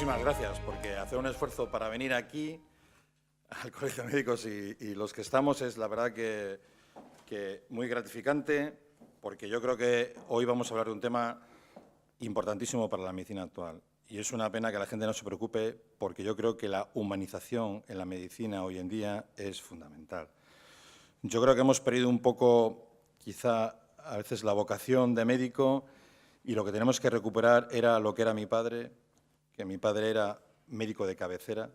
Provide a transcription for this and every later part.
Muchísimas gracias, porque hacer un esfuerzo para venir aquí al Colegio de Médicos y los que estamos es la verdad que muy gratificante, porque yo creo que hoy vamos a hablar de un tema importantísimo para la medicina actual. Y es una pena que la gente no se preocupe, porque yo creo que la humanización en la medicina hoy en día es fundamental. Yo creo que hemos perdido un poco, quizá a veces, la vocación de médico, y lo que tenemos que recuperar era lo que era mi padre, que mi padre era médico de cabecera,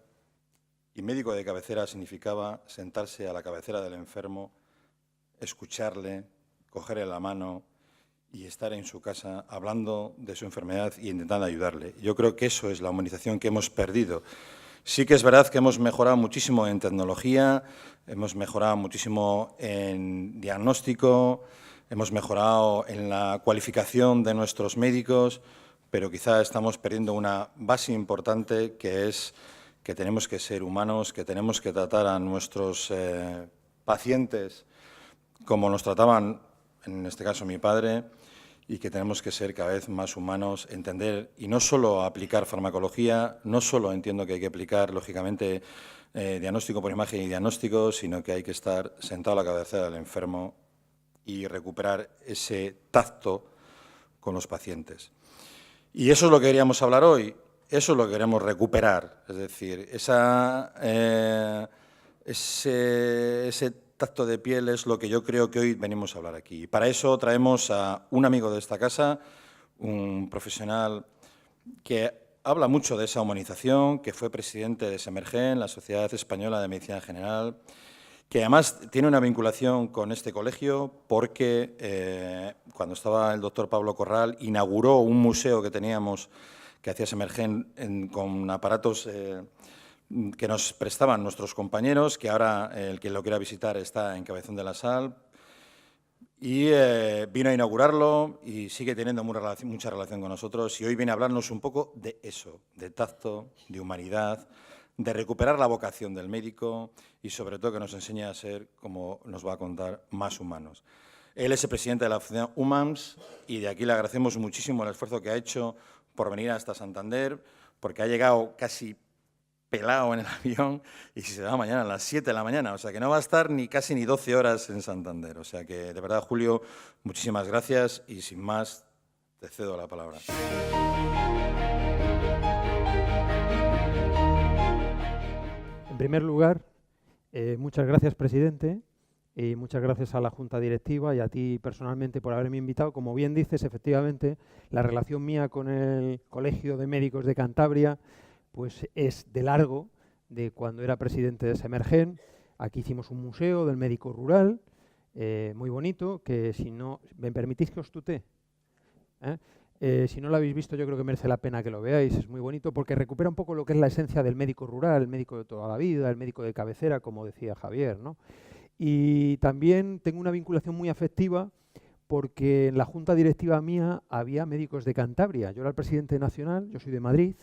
y médico de cabecera significaba sentarse a la cabecera del enfermo, escucharle, cogerle la mano y estar en su casa hablando de su enfermedad y intentando ayudarle. Yo creo que eso es la humanización que hemos perdido. Sí que es verdad que hemos mejorado muchísimo en tecnología, hemos mejorado muchísimo en diagnóstico, hemos mejorado en la cualificación de nuestros médicos, pero quizá estamos perdiendo una base importante, que es que tenemos que ser humanos, que tenemos que tratar a nuestros pacientes como nos trataban, en este caso, mi padre, y que tenemos que ser cada vez más humanos, entender, y no solo aplicar farmacología, no solo entiendo que hay que aplicar, lógicamente, diagnóstico por imagen y diagnóstico, sino que hay que estar sentado a la cabecera del enfermo y recuperar ese tacto con los pacientes. Y eso es lo que queríamos hablar hoy, eso es lo que queremos recuperar, es decir, ese tacto de piel es lo que yo creo que hoy venimos a hablar aquí. Y para eso traemos a un amigo de esta casa, un profesional que habla mucho de esa humanización, que fue presidente de Semergen, la Sociedad Española de Medicina General, que además tiene una vinculación con este colegio porque cuando estaba el doctor Pablo Corral inauguró un museo que teníamos que hacía Semergen con aparatos que nos prestaban nuestros compañeros, que ahora el que lo quiera visitar está en Cabezón de la Sal, y vino a inaugurarlo y sigue teniendo mucha relación con nosotros, y hoy viene a hablarnos un poco de eso, de tacto, de humanidad, de recuperar la vocación del médico y, sobre todo, que nos enseñe a ser, como nos va a contar, más humanos. Él es el presidente de la Fundación UMAMS y de aquí le agradecemos muchísimo el esfuerzo que ha hecho por venir hasta Santander, porque ha llegado casi pelado en el avión y si se va mañana a las 7 de la mañana, o sea que no va a estar ni casi ni 12 horas en Santander. O sea que, de verdad, Julio, muchísimas gracias y, sin más, te cedo la palabra. En primer lugar, muchas gracias, presidente, y muchas gracias a la Junta Directiva y a ti personalmente por haberme invitado. Como bien dices, efectivamente, la relación mía con el Colegio de Médicos de Cantabria pues es de largo, de cuando era presidente de Semergen. Aquí hicimos un museo del médico rural, muy bonito, que si no, ¿me permitís que os tutee? Si no lo habéis visto, yo creo que merece la pena que lo veáis, es muy bonito porque recupera un poco lo que es la esencia del médico rural, el médico de toda la vida, el médico de cabecera, como decía Javier, ¿no? Y también tengo una vinculación muy afectiva porque en la junta directiva mía había médicos de Cantabria. Yo era el presidente nacional, yo soy de Madrid,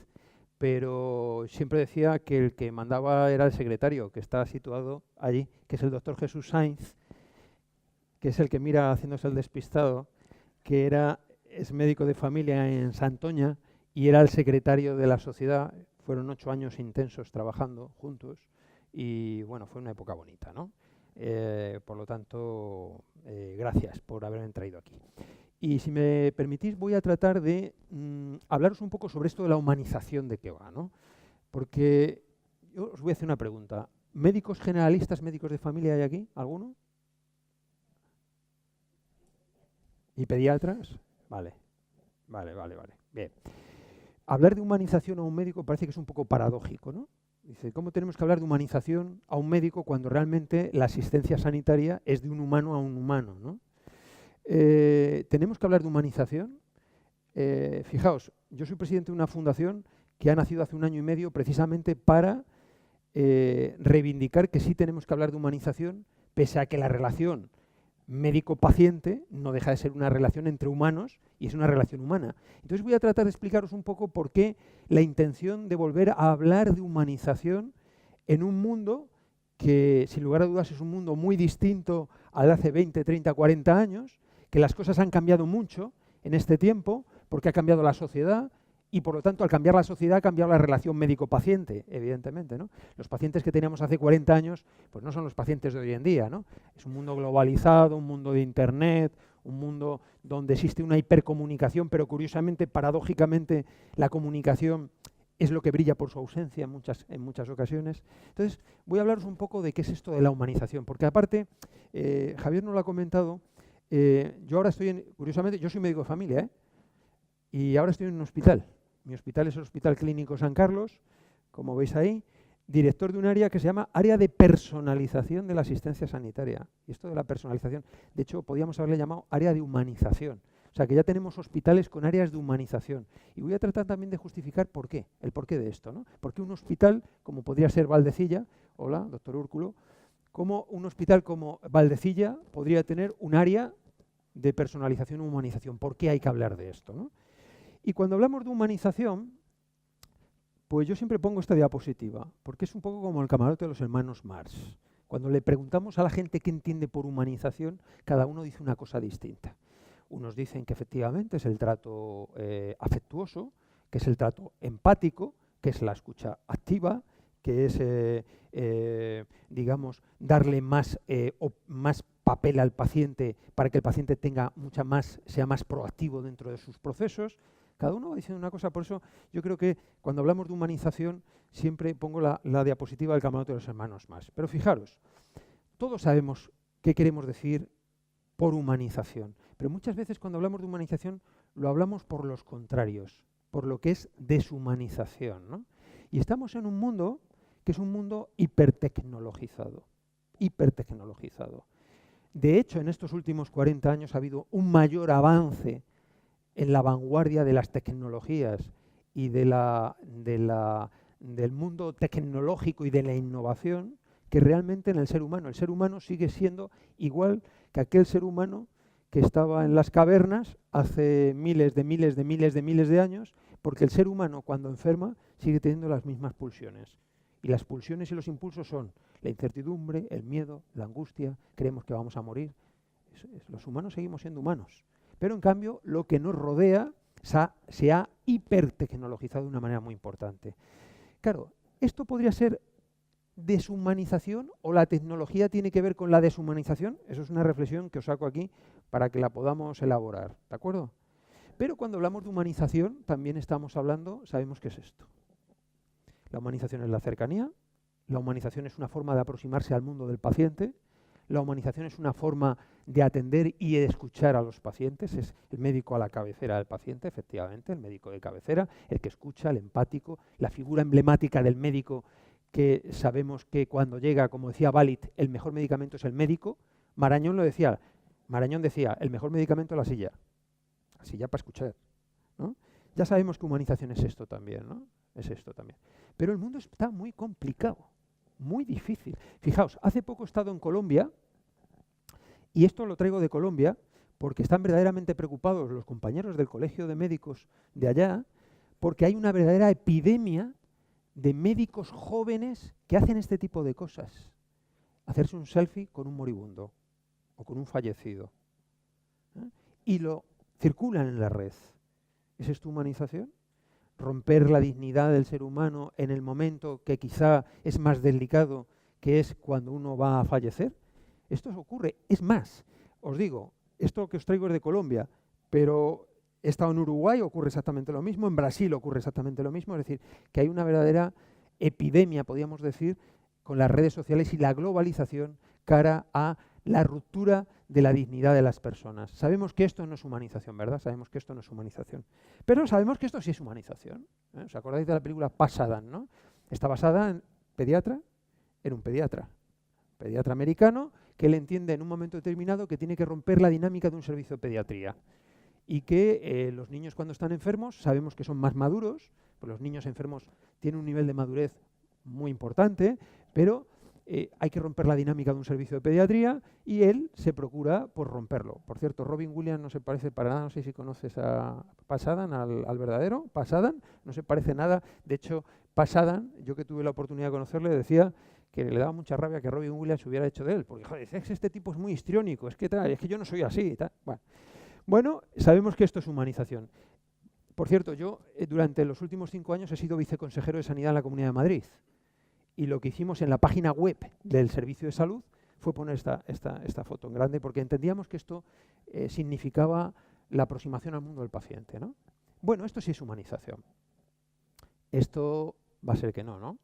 pero siempre decía que el que mandaba era el secretario, que está situado allí, que es el doctor Jesús Sainz, que es el que mira haciéndose el despistado, que es médico de familia en Santoña y era el secretario de la sociedad. Fueron 8 años intensos trabajando juntos y, bueno, fue una época bonita, ¿no? Por lo tanto, gracias por haberme traído aquí. Y si me permitís, voy a tratar de hablaros un poco sobre esto de la humanización de qué va, ¿no? Porque yo os voy a hacer una pregunta. ¿Médicos generalistas, médicos de familia hay aquí? ¿Alguno? ¿Y pediatras? Vale. Bien. Hablar de humanización a un médico parece que es un poco paradójico, ¿no? Dice, ¿cómo tenemos que hablar de humanización a un médico cuando realmente la asistencia sanitaria es de un humano a un humano, ¿no? ¿Tenemos que hablar de humanización? Fijaos, yo soy presidente de una fundación que ha nacido hace 1 año y medio precisamente para reivindicar que sí tenemos que hablar de humanización, pese a que la relación médico-paciente no deja de ser una relación entre humanos y es una relación humana. Entonces voy a tratar de explicaros un poco por qué la intención de volver a hablar de humanización en un mundo que, sin lugar a dudas, es un mundo muy distinto al de hace 20, 30, 40 años, que las cosas han cambiado mucho en este tiempo, porque ha cambiado la sociedad, Y por lo tanto, al cambiar la sociedad, ha cambiado la relación médico-paciente, evidentemente, ¿no? Los pacientes que teníamos hace 40 años, pues no son los pacientes de hoy en día, ¿no? Es un mundo globalizado, un mundo de Internet, un mundo donde existe una hipercomunicación, pero curiosamente, paradójicamente, la comunicación es lo que brilla por su ausencia en muchas ocasiones. Entonces, voy a hablaros un poco de qué es esto de la humanización, porque aparte, Javier nos lo ha comentado, yo ahora estoy, curiosamente, yo soy médico de familia, ¿eh? Y ahora estoy en un hospital. Mi hospital es el Hospital Clínico San Carlos, como veis ahí, director de un área que se llama Área de Personalización de la Asistencia Sanitaria. Y esto de la personalización, de hecho, podríamos haberle llamado Área de Humanización. O sea, que ya tenemos hospitales con áreas de humanización. Y voy a tratar también de justificar por qué, el porqué de esto, ¿no? Porque un hospital, como podría ser Valdecilla, hola, doctor Úrculo, como un hospital como Valdecilla podría tener un área de personalización y humanización. ¿Por qué hay que hablar de esto, ¿no? Y cuando hablamos de humanización, pues yo siempre pongo esta diapositiva, porque es un poco como el camarote de los hermanos Marx. Cuando le preguntamos a la gente qué entiende por humanización, cada uno dice una cosa distinta. Unos dicen que efectivamente es el trato afectuoso, que es el trato empático, que es la escucha activa, que es, digamos, darle más papel al paciente para que el paciente sea más proactivo dentro de sus procesos. Cada uno va diciendo una cosa, por eso yo creo que cuando hablamos de humanización siempre pongo la diapositiva del camarote de los hermanos Marx. Pero fijaros, todos sabemos qué queremos decir por humanización, pero muchas veces cuando hablamos de humanización lo hablamos por los contrarios, por lo que es deshumanización, ¿no? Y estamos en un mundo que es un mundo hipertecnologizado, hipertecnologizado. De hecho, en estos últimos 40 años ha habido un mayor avance en la vanguardia de las tecnologías y del mundo tecnológico y de la innovación que realmente en el ser humano. El ser humano sigue siendo igual que aquel ser humano que estaba en las cavernas hace miles de años, porque el ser humano cuando enferma sigue teniendo las mismas pulsiones. Y las pulsiones y los impulsos son la incertidumbre, el miedo, la angustia, creemos que vamos a morir. Los humanos seguimos siendo humanos. Pero en cambio, lo que nos rodea se ha hipertecnologizado de una manera muy importante. Claro, esto podría ser deshumanización o la tecnología tiene que ver con la deshumanización. Eso es una reflexión que os saco aquí para que la podamos elaborar, ¿de acuerdo? Pero cuando hablamos de humanización, también estamos hablando, sabemos qué es esto. La humanización es la cercanía, la humanización es una forma de aproximarse al mundo del paciente, la humanización es una forma de atender y de escuchar a los pacientes, es el médico a la cabecera del paciente, efectivamente, el médico de cabecera, el que escucha, el empático, la figura emblemática del médico que sabemos que cuando llega, como decía Balit, el mejor medicamento es el médico. Marañón decía, el mejor medicamento es la silla para escuchar, ¿no? Ya sabemos que humanización es esto también, ¿no? Es esto también. Pero el mundo está muy complicado, muy difícil. Fijaos, hace poco he estado en Colombia, y esto lo traigo de Colombia, porque están verdaderamente preocupados los compañeros del Colegio de Médicos de allá, porque hay una verdadera epidemia de médicos jóvenes que hacen este tipo de cosas. Hacerse un selfie con un moribundo o con un fallecido, ¿eh? Y lo circulan en la red. ¿Es esto humanización? Romper la dignidad del ser humano en el momento que quizá es más delicado, que es cuando uno va a fallecer. Esto ocurre. Es más, os digo, esto que os traigo es de Colombia, pero he estado en Uruguay, ocurre exactamente lo mismo, en Brasil ocurre exactamente lo mismo, es decir, que hay una verdadera epidemia, podríamos decir, con las redes sociales y la globalización cara a la ruptura de la dignidad de las personas. Sabemos que esto no es humanización, ¿verdad? Sabemos que esto no es humanización. Pero sabemos que esto sí es humanización, ¿eh? ¿Os acordáis de la película Pasadán, no? Está basada en un pediatra americano que él entiende en un momento determinado que tiene que romper la dinámica de un servicio de pediatría. Y que los niños cuando están enfermos sabemos que son más maduros, pues los niños enfermos tienen un nivel de madurez muy importante, pero hay que romper la dinámica de un servicio de pediatría y él se procura por romperlo. Por cierto, Robin Williams no se parece para nada, no sé si conoces a Pasadán, al verdadero Pasadán, no se parece nada. De hecho, Pasadán, yo que tuve la oportunidad de conocerle, decía que le daba mucha rabia que Robin Williams hubiera hecho de él, porque joder, este tipo es muy histriónico, es que yo no soy así. Tal. Bueno, sabemos que esto es humanización. Por cierto, yo durante los últimos 5 años he sido viceconsejero de Sanidad en la Comunidad de Madrid. Y lo que hicimos en la página web del Servicio de Salud fue poner esta foto en grande, porque entendíamos que esto significaba la aproximación al mundo del paciente, ¿no? Bueno, esto sí es humanización. Esto va a ser que no, ¿no?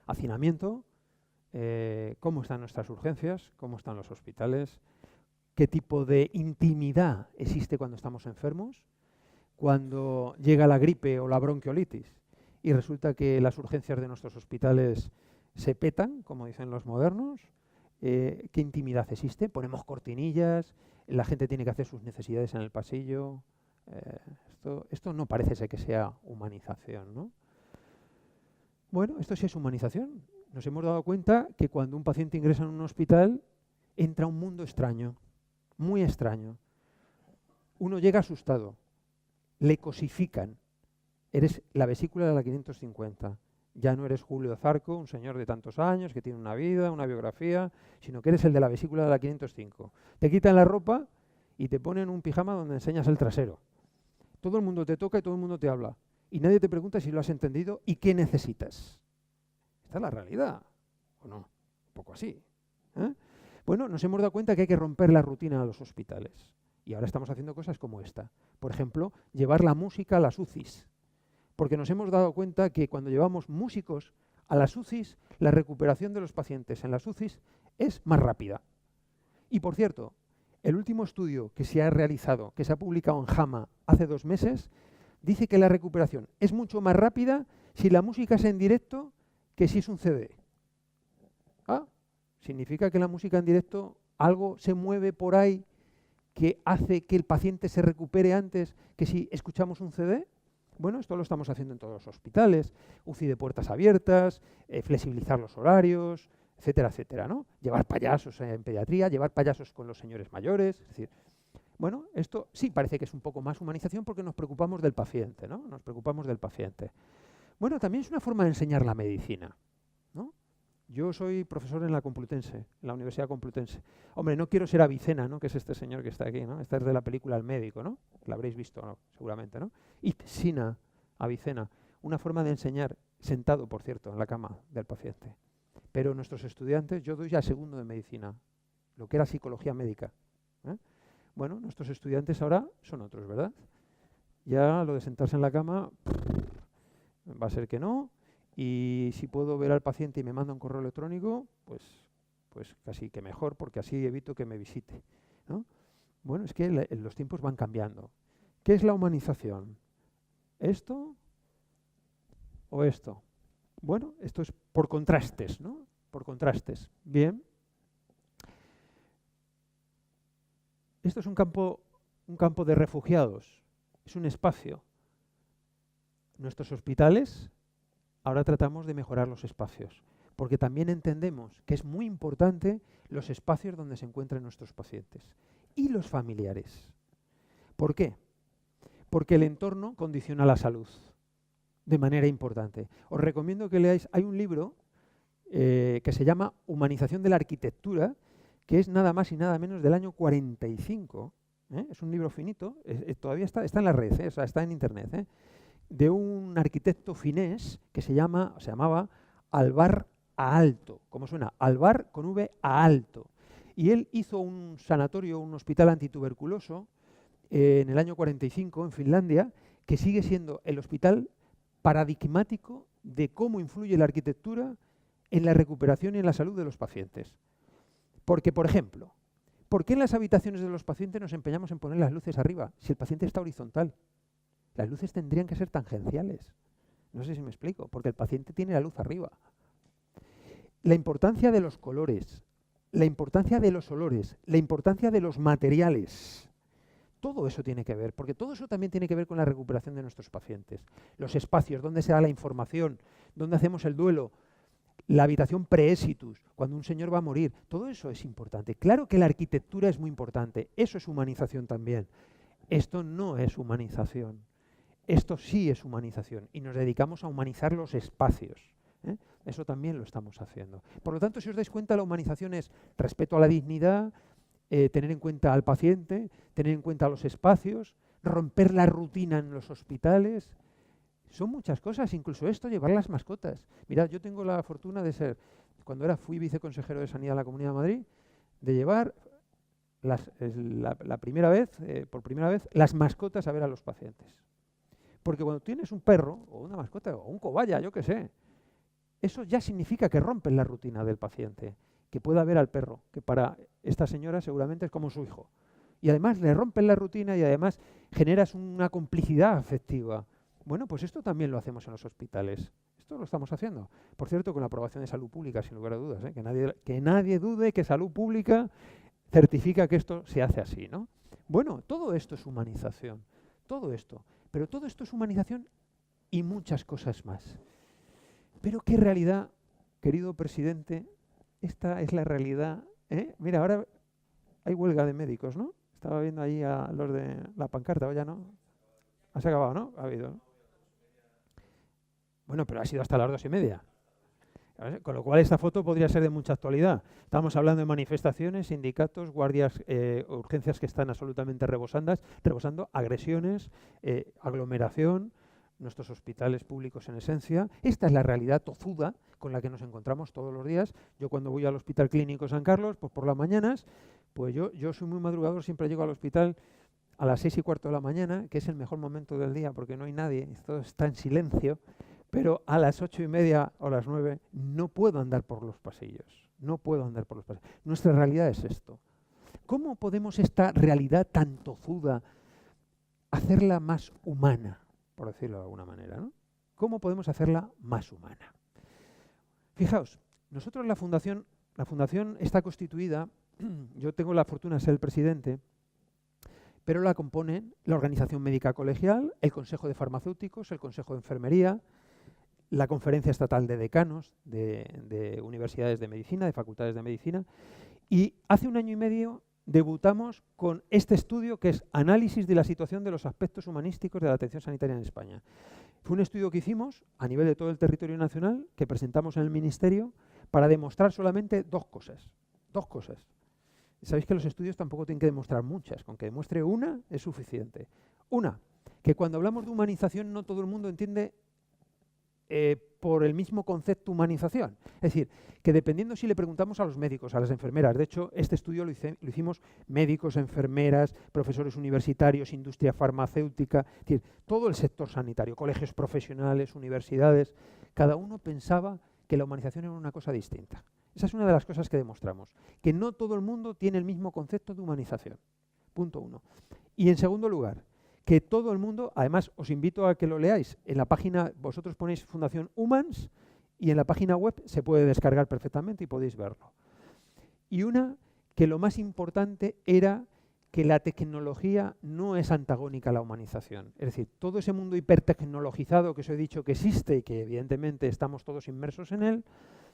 Hacinamiento, cómo están nuestras urgencias, cómo están los hospitales, qué tipo de intimidad existe cuando estamos enfermos, cuando llega la gripe o la bronquiolitis y resulta que las urgencias de nuestros hospitales se petan, como dicen los modernos. ¿Qué intimidad existe? Ponemos cortinillas, la gente tiene que hacer sus necesidades en el pasillo. Esto no parece ser que sea humanización, ¿no? Bueno, esto sí es humanización. Nos hemos dado cuenta que cuando un paciente ingresa en un hospital entra un mundo extraño, muy extraño. Uno llega asustado, le cosifican. Eres la vesícula de la 550. Ya no eres Julio Zarco, un señor de tantos años que tiene una vida, una biografía, sino que eres el de la vesícula de la 505. Te quitan la ropa y te ponen un pijama donde enseñas el trasero. Todo el mundo te toca y todo el mundo te habla. Y nadie te pregunta si lo has entendido y qué necesitas. Esta es la realidad, ¿o no? Un poco así. Bueno, nos hemos dado cuenta que hay que romper la rutina de los hospitales. Y ahora estamos haciendo cosas como esta. Por ejemplo, llevar la música a las UCIs. Porque nos hemos dado cuenta que cuando llevamos músicos a las UCIs, la recuperación de los pacientes en las UCIs es más rápida. Y por cierto, el último estudio que se ha realizado, que se ha publicado en JAMA hace 2 meses, dice que la recuperación es mucho más rápida si la música es en directo que si es un CD. Significa que la música en directo, algo se mueve por ahí que hace que el paciente se recupere antes que si escuchamos un CD. Bueno, esto lo estamos haciendo en todos los hospitales, UCI de puertas abiertas, flexibilizar los horarios, etcétera, etcétera, ¿no? Llevar payasos en pediatría, llevar payasos con los señores mayores, es decir, bueno, esto sí parece que es un poco más humanización porque nos preocupamos del paciente, ¿no? Nos preocupamos del paciente. Bueno, también es una forma de enseñar la medicina, ¿no? Yo soy profesor en la Complutense, en la Universidad Complutense. Hombre, no quiero ser Avicena, ¿no? Que es este señor que está aquí, ¿no? Esta es de la película El médico, ¿no? La habréis visto, ¿no? Seguramente, ¿no? Ipsina, Avicena. Una forma de enseñar, sentado, por cierto, en la cama del paciente. Pero nuestros estudiantes, yo doy ya segundo de medicina, lo que era psicología médica. Bueno, nuestros estudiantes ahora son otros, ¿verdad? Ya lo de sentarse en la cama va a ser que no. Y si puedo ver al paciente y me manda un correo electrónico, pues casi que mejor, porque así evito que me visite, ¿no? Bueno, es que los tiempos van cambiando. ¿Qué es la humanización? ¿Esto o esto? Bueno, esto es por contrastes, ¿no? Por contrastes. Bien. Esto es un campo de refugiados. Es un espacio. Nuestros hospitales, ahora tratamos de mejorar los espacios, porque también entendemos que es muy importante los espacios donde se encuentran nuestros pacientes y los familiares. ¿Por qué? Porque el entorno condiciona la salud de manera importante. Os recomiendo que leáis, hay un libro que se llama Humanización de la Arquitectura, que es nada más y nada menos del año 45. Es un libro finito, todavía está en la red, o sea, está en internet, de un arquitecto finés que se llamaba Alvar Aalto. ¿Cómo suena? Alvar con V Aalto. Y él hizo un sanatorio, un hospital antituberculoso en el año 45 en Finlandia, que sigue siendo el hospital paradigmático de cómo influye la arquitectura en la recuperación y en la salud de los pacientes. Porque, por ejemplo, ¿por qué en las habitaciones de los pacientes nos empeñamos en poner las luces arriba si el paciente está horizontal? Las luces tendrían que ser tangenciales. No sé si me explico, porque el paciente tiene la luz arriba. La importancia de los colores, la importancia de los olores, la importancia de los materiales. Todo eso tiene que ver, porque todo eso también tiene que ver con la recuperación de nuestros pacientes. Los espacios, dónde se da la información, dónde hacemos el duelo, la habitación pre-exitus, cuando un señor va a morir, todo eso es importante. Claro que la arquitectura es muy importante, eso es humanización también. Esto no es humanización. Esto sí es humanización y nos dedicamos a humanizar los espacios. Eso también lo estamos haciendo. Por lo tanto, si os dais cuenta, la humanización es respeto a la dignidad, tener en cuenta al paciente, tener en cuenta los espacios, romper la rutina en los hospitales. Son muchas cosas, incluso esto, llevar las mascotas. Mirad, yo tengo la fortuna de ser, fui viceconsejero de Sanidad en la Comunidad de Madrid, de llevar por primera vez las mascotas a ver a los pacientes. Porque cuando tienes un perro, o una mascota, o un cobaya, yo qué sé, eso ya significa que rompen la rutina del paciente, que pueda ver al perro, que para esta señora seguramente es como su hijo. Y además le rompen la rutina y además generas una complicidad afectiva. Bueno, pues esto también lo hacemos en los hospitales. Esto lo estamos haciendo. Por cierto, con la aprobación de Salud Pública, sin lugar a dudas, ¿eh? Que nadie dude que Salud Pública certifica que esto se hace así, ¿no? Bueno, todo esto es humanización. Todo esto. Pero todo esto es humanización y muchas cosas más. Pero qué realidad, querido presidente, esta es la realidad, ¿eh? Mira, ahora hay huelga de médicos, ¿no? Estaba viendo ahí a los de la pancarta, ¿o ya no? ¿Has acabado, no? Ha habido, ¿no? Bueno, pero ha sido hasta las 2:30. Con lo cual esta foto podría ser de mucha actualidad. Estamos hablando de manifestaciones, sindicatos, guardias, urgencias que están absolutamente rebosando, agresiones, aglomeración, nuestros hospitales públicos en esencia. Esta es la realidad tozuda con la que nos encontramos todos los días. Yo cuando voy al Hospital Clínico San Carlos, pues por las mañanas, pues yo soy muy madrugador, siempre llego al hospital a las 6:15 de la mañana, que es el mejor momento del día porque no hay nadie, todo está en silencio. Pero a las 8:30 o las 9 no puedo andar por los pasillos. No puedo andar por los pasillos. Nuestra realidad es esto. ¿Cómo podemos esta realidad tan tozuda hacerla más humana, por decirlo de alguna manera, ¿no? ¿Cómo podemos hacerla más humana? Fijaos, nosotros la fundación está constituida, yo tengo la fortuna de ser el presidente, pero la componen la Organización Médica Colegial, el Consejo de Farmacéuticos, el Consejo de Enfermería, la Conferencia Estatal de Decanos de Universidades de Medicina, de Facultades de Medicina, y hace 1 año y medio debutamos con este estudio que es Análisis de la situación de los aspectos humanísticos de la atención sanitaria en España. Fue un estudio que hicimos a nivel de todo el territorio nacional, que presentamos en el Ministerio, para demostrar solamente dos cosas. Sabéis que los estudios tampoco tienen que demostrar muchas, con que demuestre una es suficiente. Una, que cuando hablamos de humanización no todo el mundo entiende por el mismo concepto humanización. Es decir, que dependiendo si le preguntamos a los médicos, a las enfermeras, de hecho este estudio lo hicimos médicos, enfermeras, profesores universitarios, industria farmacéutica, es decir, todo el sector sanitario, colegios profesionales, universidades, cada uno pensaba que la humanización era una cosa distinta. Esa es una de las cosas que demostramos, que no todo el mundo tiene el mismo concepto de humanización. Punto 1. Y en segundo lugar, que todo el mundo, además os invito a que lo leáis, en la página, vosotros ponéis Fundación Humans y en la página web se puede descargar perfectamente y podéis verlo. Y una, que lo más importante era que la tecnología no es antagónica a la humanización. Es decir, todo ese mundo hipertecnologizado que os he dicho que existe y que evidentemente estamos todos inmersos en él,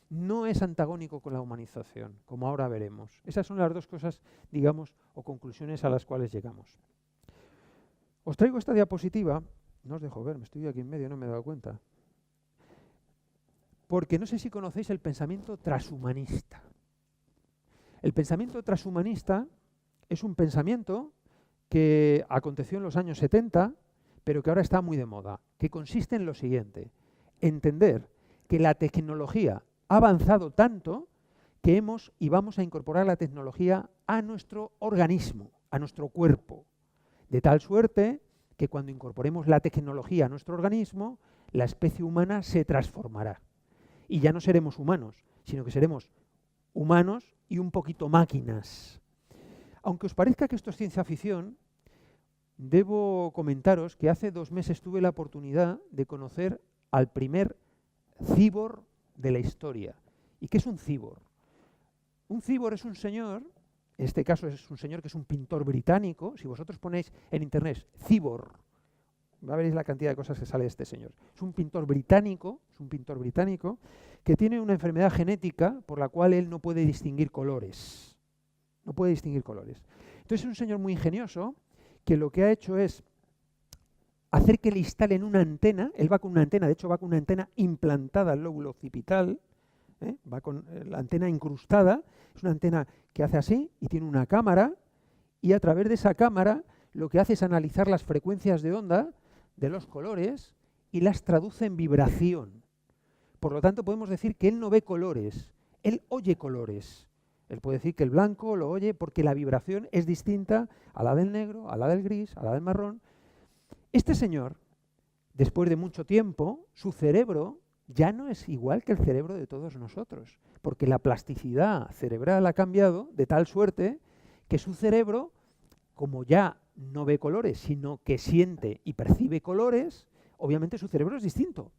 no es antagónico con la humanización, como ahora veremos. Esas son las dos cosas, digamos, o conclusiones a las cuales llegamos. Os traigo esta diapositiva, no os dejo ver, me estoy aquí en medio, no me he dado cuenta, porque no sé si conocéis el pensamiento transhumanista. El pensamiento transhumanista es un pensamiento que aconteció en los años 70, pero que ahora está muy de moda, que consiste en lo siguiente: entender que la tecnología ha avanzado tanto que hemos y vamos a incorporar la tecnología a nuestro organismo, a nuestro cuerpo. De tal suerte que cuando incorporemos la tecnología a nuestro organismo, la especie humana se transformará. Y ya no seremos humanos, sino que seremos humanos y un poquito máquinas. Aunque os parezca que esto es ciencia ficción, debo comentaros que hace 2 meses tuve la oportunidad de conocer al primer cíborg de la historia. ¿Y qué es un cíborg? Un cíborg es un señor. En este caso es un señor que es un pintor británico. Si vosotros ponéis en internet cíborg, veréis la cantidad de cosas que sale de este señor. Es un pintor británico que tiene una enfermedad genética por la cual él no puede distinguir colores. No puede distinguir colores. Entonces es un señor muy ingenioso que lo que ha hecho es hacer que le instalen una antena. Él va con una antena, de hecho va con una antena implantada al lóbulo occipital. Va con la antena incrustada. Es una antena que hace así y tiene una cámara, y a través de esa cámara lo que hace es analizar las frecuencias de onda de los colores y las traduce en vibración. Por lo tanto, podemos decir que él no ve colores, él oye colores. Él puede decir que el blanco lo oye porque la vibración es distinta a la del negro, a la del gris, a la del marrón. Este señor, después de mucho tiempo, su cerebro ya no es igual que el cerebro de todos nosotros, porque la plasticidad cerebral ha cambiado de tal suerte que su cerebro, como ya no ve colores, sino que siente y percibe colores, obviamente su cerebro es distinto.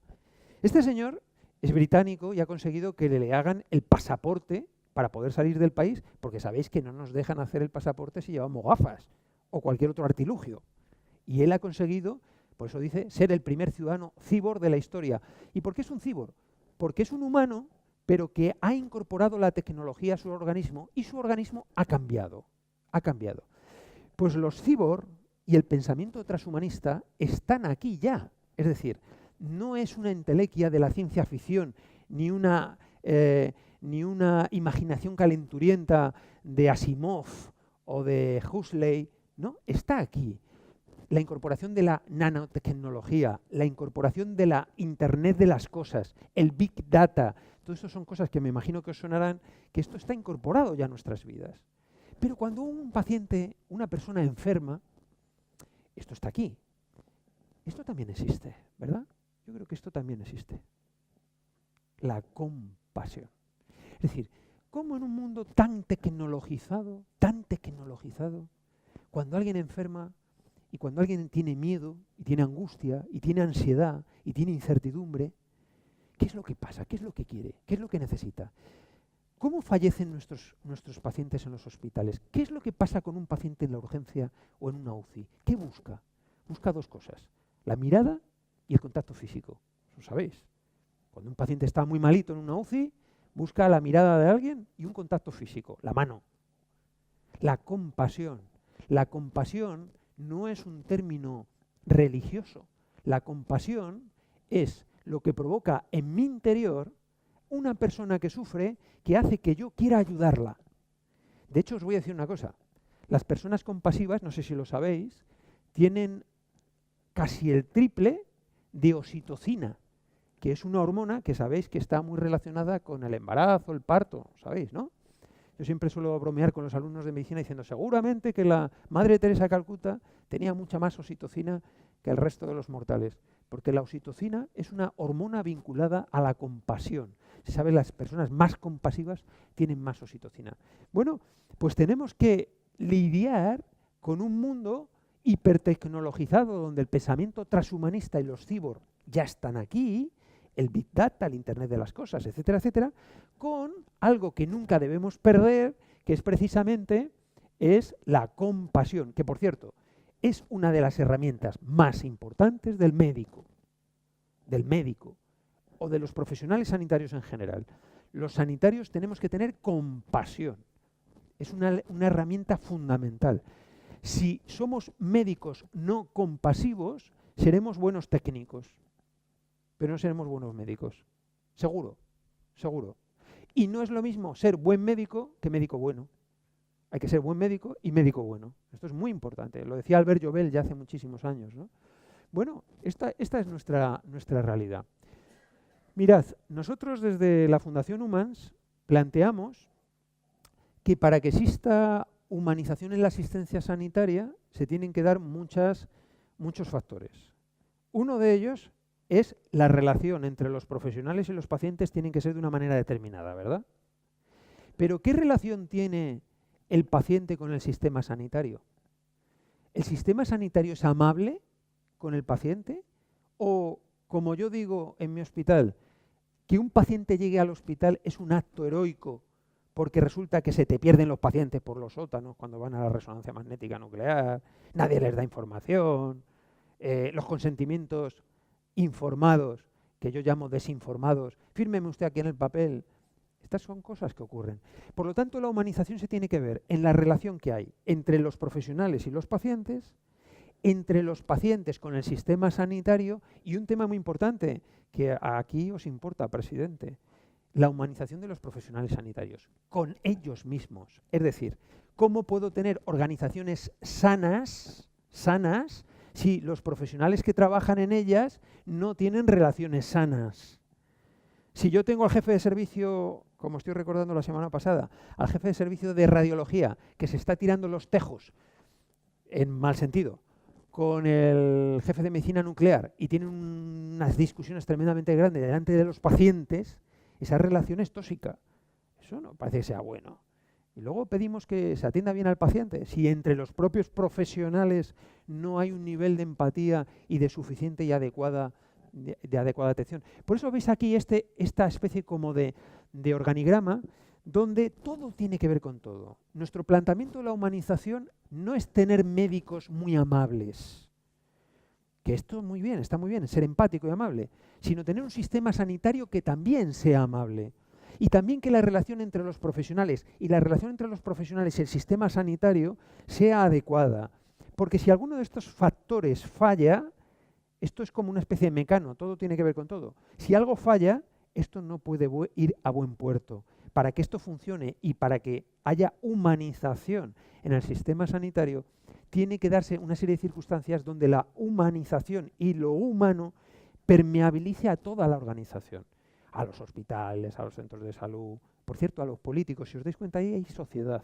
Este señor es británico y ha conseguido que le hagan el pasaporte para poder salir del país, porque sabéis que no nos dejan hacer el pasaporte si llevamos gafas o cualquier otro artilugio. Y él ha conseguido, por eso dice, ser el primer ciudadano cíborg de la historia. ¿Y por qué es un cíborg? Porque es un humano, pero que ha incorporado la tecnología a su organismo y su organismo ha cambiado. Ha cambiado. Pues los cíborg y el pensamiento transhumanista están aquí ya. Es decir, no es una entelequia de la ciencia ficción, ni una imaginación calenturienta de Asimov o de Huxley, ¿no? Está aquí. La incorporación de la nanotecnología, la incorporación de la Internet de las cosas, el Big Data, todo esto son cosas que me imagino que os sonarán, que esto está incorporado ya a nuestras vidas. Pero cuando un paciente, una persona enferma, esto está aquí. Esto también existe, ¿verdad? Yo creo que esto también existe. La compasión. Es decir, ¿cómo en un mundo tan tecnologizado, cuando alguien enferma y cuando alguien tiene miedo y tiene angustia y tiene ansiedad y tiene incertidumbre, ¿qué es lo que pasa? ¿Qué es lo que quiere? ¿Qué es lo que necesita? ¿Cómo fallecen nuestros pacientes en los hospitales? ¿Qué es lo que pasa con un paciente en la urgencia o en una UCI? ¿Qué busca? Busca dos cosas, la mirada y el contacto físico. Lo sabéis. Cuando un paciente está muy malito en una UCI, busca la mirada de alguien y un contacto físico, la mano. La compasión. La compasión no es un término religioso. La compasión es lo que provoca en mi interior una persona que sufre, que hace que yo quiera ayudarla. De hecho, os voy a decir una cosa. Las personas compasivas, no sé si lo sabéis, tienen casi el triple de oxitocina, que es una hormona que sabéis que está muy relacionada con el embarazo, el parto, ¿sabéis, no? Yo siempre suelo bromear con los alumnos de medicina diciendo seguramente que la Madre Teresa de Calcuta tenía mucha más oxitocina que el resto de los mortales, porque la oxitocina es una hormona vinculada a la compasión. Se sabe, las personas más compasivas tienen más oxitocina. Bueno, pues tenemos que lidiar con un mundo hipertecnologizado donde el pensamiento transhumanista y los cíborg ya están aquí, el Big Data, el Internet de las cosas, etcétera, etcétera, con algo que nunca debemos perder, que es precisamente la compasión, que por cierto, es una de las herramientas más importantes del médico o de los profesionales sanitarios en general. Los sanitarios tenemos que tener compasión. Es una herramienta fundamental. Si somos médicos no compasivos, seremos buenos técnicos, pero no seremos buenos médicos. Seguro, seguro. Y no es lo mismo ser buen médico que médico bueno. Hay que ser buen médico y médico bueno. Esto es muy importante. Lo decía Albert Joubel ya hace muchísimos años, ¿no? Bueno, esta es nuestra realidad. Mirad, nosotros desde la Fundación Humans planteamos que para que exista humanización en la asistencia sanitaria se tienen que dar muchos factores. Uno de ellos es la relación entre los profesionales y los pacientes tienen que ser de una manera determinada, ¿verdad? Pero ¿qué relación tiene el paciente con el sistema sanitario? ¿El sistema sanitario es amable con el paciente? O, como yo digo en mi hospital, que un paciente llegue al hospital es un acto heroico porque resulta que se te pierden los pacientes por los sótanos cuando van a la resonancia magnética nuclear, nadie les da información, los consentimientos informados, que yo llamo desinformados, fírmeme usted aquí en el papel. Estas son cosas que ocurren. Por lo tanto, la humanización se tiene que ver en la relación que hay entre los profesionales y los pacientes, entre los pacientes con el sistema sanitario y un tema muy importante que aquí os importa, presidente, la humanización de los profesionales sanitarios, con ellos mismos. Es decir, ¿cómo puedo tener organizaciones sanas sanas si los profesionales que trabajan en ellas no tienen relaciones sanas. Si yo tengo al jefe de servicio, como estoy recordando la semana pasada, al jefe de servicio de radiología que se está tirando los tejos, en mal sentido, con el jefe de medicina nuclear y tienen unas discusiones tremendamente grandes delante de los pacientes, esa relación es tóxica. Eso no parece que sea bueno. Y luego pedimos que se atienda bien al paciente. Si entre los propios profesionales no hay un nivel de empatía y de suficiente y adecuada atención. Por eso veis aquí esta especie como de organigrama donde todo tiene que ver con todo. Nuestro planteamiento de la humanización no es tener médicos muy amables, que esto muy bien, está muy bien, ser empático y amable, sino tener un sistema sanitario que también sea amable. Y también que la relación entre los profesionales y la relación entre los profesionales y el sistema sanitario sea adecuada. Porque si alguno de estos factores falla, esto es como una especie de mecano, todo tiene que ver con todo. Si algo falla, esto no puede ir a buen puerto. Para que esto funcione y para que haya humanización en el sistema sanitario, tiene que darse una serie de circunstancias donde la humanización y lo humano permeabilice a toda la organización. A los hospitales, a los centros de salud, por cierto, a los políticos. Si os dais cuenta, ahí hay sociedad.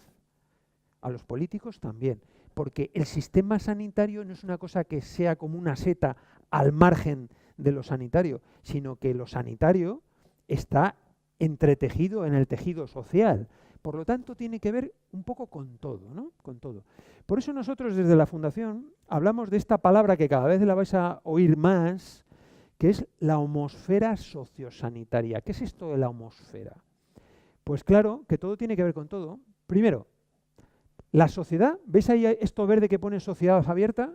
A los políticos también. Porque el sistema sanitario no es una cosa que sea como una seta al margen de lo sanitario, sino que lo sanitario está entretejido en el tejido social. Por lo tanto, tiene que ver un poco con todo, ¿no? Con todo. Por eso nosotros desde la Fundación hablamos de esta palabra que cada vez la vais a oír más, que es la homosfera sociosanitaria. ¿Qué es esto de la homosfera? Pues claro, que todo tiene que ver con todo. Primero, la sociedad, ¿ves ahí esto verde que pone sociedad abierta?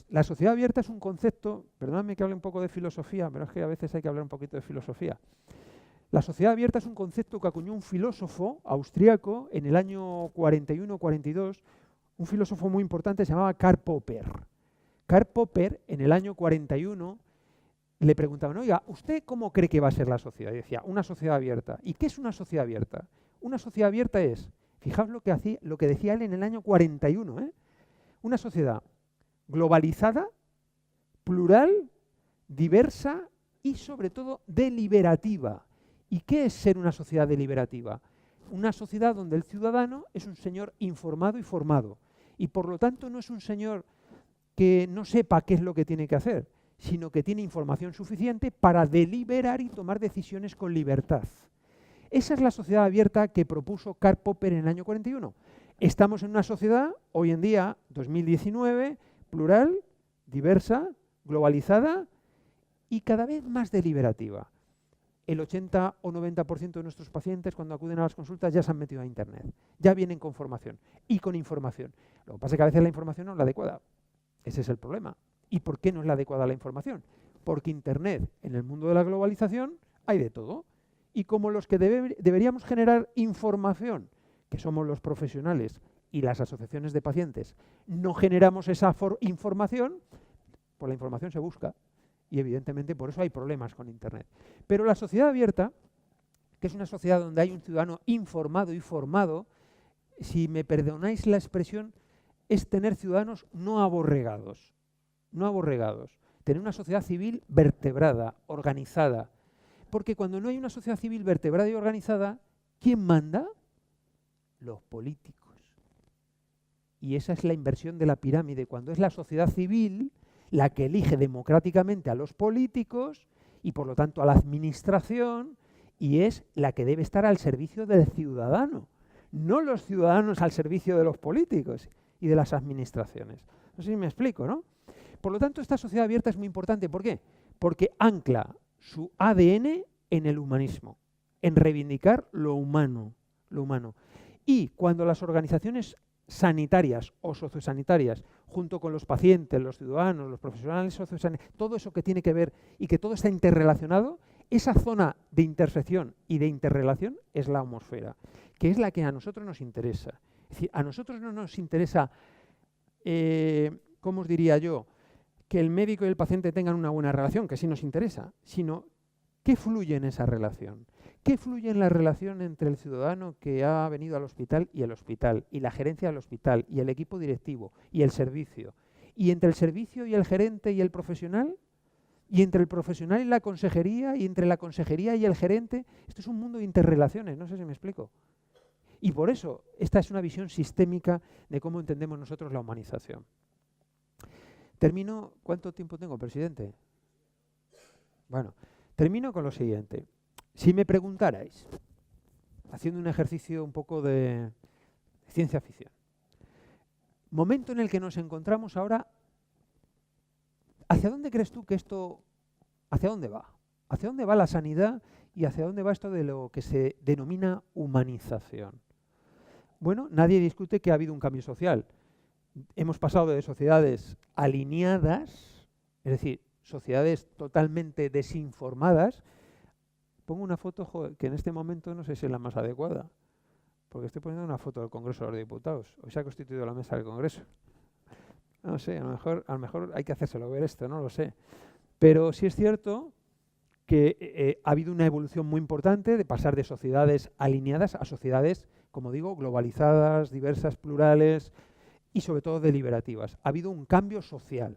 La sociedad abierta es un concepto, perdóname que hable un poco de filosofía, pero es que a veces hay que hablar un poquito de filosofía. La sociedad abierta es un concepto que acuñó un filósofo austríaco en el año 41-42, un filósofo muy importante, se llamaba Karl Popper. Karl Popper, en el año 41, le preguntaban, oiga, ¿usted cómo cree que va a ser la sociedad? Y decía, una sociedad abierta. ¿Y qué es una sociedad abierta? Una sociedad abierta es, fijaos lo que decía él en el año 41, una sociedad globalizada, plural, diversa y sobre todo deliberativa. ¿Y qué es ser una sociedad deliberativa? Una sociedad donde el ciudadano es un señor informado y formado y por lo tanto no es un señor que no sepa qué es lo que tiene que hacer, sino que tiene información suficiente para deliberar y tomar decisiones con libertad. Esa es la sociedad abierta que propuso Karl Popper en el año 41. Estamos en una sociedad, hoy en día, 2019, plural, diversa, globalizada y cada vez más deliberativa. El 80 o 90% de nuestros pacientes cuando acuden a las consultas ya se han metido a Internet, ya vienen con formación y con información. Lo que pasa es que a veces la información no es la adecuada. Ese es el problema. ¿Y por qué no es la adecuada la información? Porque Internet, en el mundo de la globalización, hay de todo. Y como los que deberíamos generar información, que somos los profesionales y las asociaciones de pacientes, no generamos esa información, pues la información se busca. Y evidentemente por eso hay problemas con Internet. Pero la sociedad abierta, que es una sociedad donde hay un ciudadano informado y formado, si me perdonáis la expresión, es tener ciudadanos no aborregados. No aborregados. Tener una sociedad civil vertebrada, organizada. Porque cuando no hay una sociedad civil vertebrada y organizada, ¿quién manda? Los políticos. Y esa es la inversión de la pirámide. Cuando es la sociedad civil la que elige democráticamente a los políticos y por lo tanto a la administración y es la que debe estar al servicio del ciudadano, no los ciudadanos al servicio de los políticos y de las administraciones. No sé si me explico, ¿no? Por lo tanto, esta sociedad abierta es muy importante. ¿Por qué? Porque ancla su ADN en el humanismo, en reivindicar lo humano, lo humano. Y cuando las organizaciones sanitarias o sociosanitarias, junto con los pacientes, los ciudadanos, los profesionales sociosanitarios, todo eso que tiene que ver y que todo está interrelacionado, esa zona de intersección y de interrelación es la homosfera, que es la que a nosotros nos interesa. Es decir, a nosotros no nos interesa, ¿cómo os diría yo?, que el médico y el paciente tengan una buena relación, que sí nos interesa, sino ¿Qué fluye en esa relación? ¿Qué fluye en la relación entre el ciudadano que ha venido al hospital, y la gerencia del hospital, y el equipo directivo, y el servicio? ¿Y entre el servicio y el gerente y el profesional? ¿Y entre el profesional y la consejería? ¿Y entre la consejería y el gerente? Esto es un mundo de interrelaciones, no sé si me explico. Y por eso, esta es una visión sistémica de cómo entendemos nosotros la humanización. Termino. ¿Cuánto tiempo tengo, presidente? Bueno, termino con lo siguiente. Si me preguntarais, haciendo un ejercicio un poco de ciencia ficción, momento en el que nos encontramos ahora, ¿hacia dónde crees tú que esto, hacia dónde va? ¿Hacia dónde va la sanidad y hacia dónde va esto de lo que se denomina humanización? Bueno, nadie discute que ha habido un cambio social. Hemos pasado de sociedades alineadas, es decir, sociedades totalmente desinformadas. Pongo una foto, joder, que en este momento no sé si es la más adecuada, porque estoy poniendo una foto del Congreso de los Diputados. Hoy se ha constituido la mesa del Congreso. No sé, a lo mejor hay que hacérselo ver esto, no lo sé. Pero sí es cierto que ha habido una evolución muy importante de pasar de sociedades alineadas a sociedades, como digo, globalizadas, diversas, plurales y sobre todo deliberativas. Ha habido un cambio social.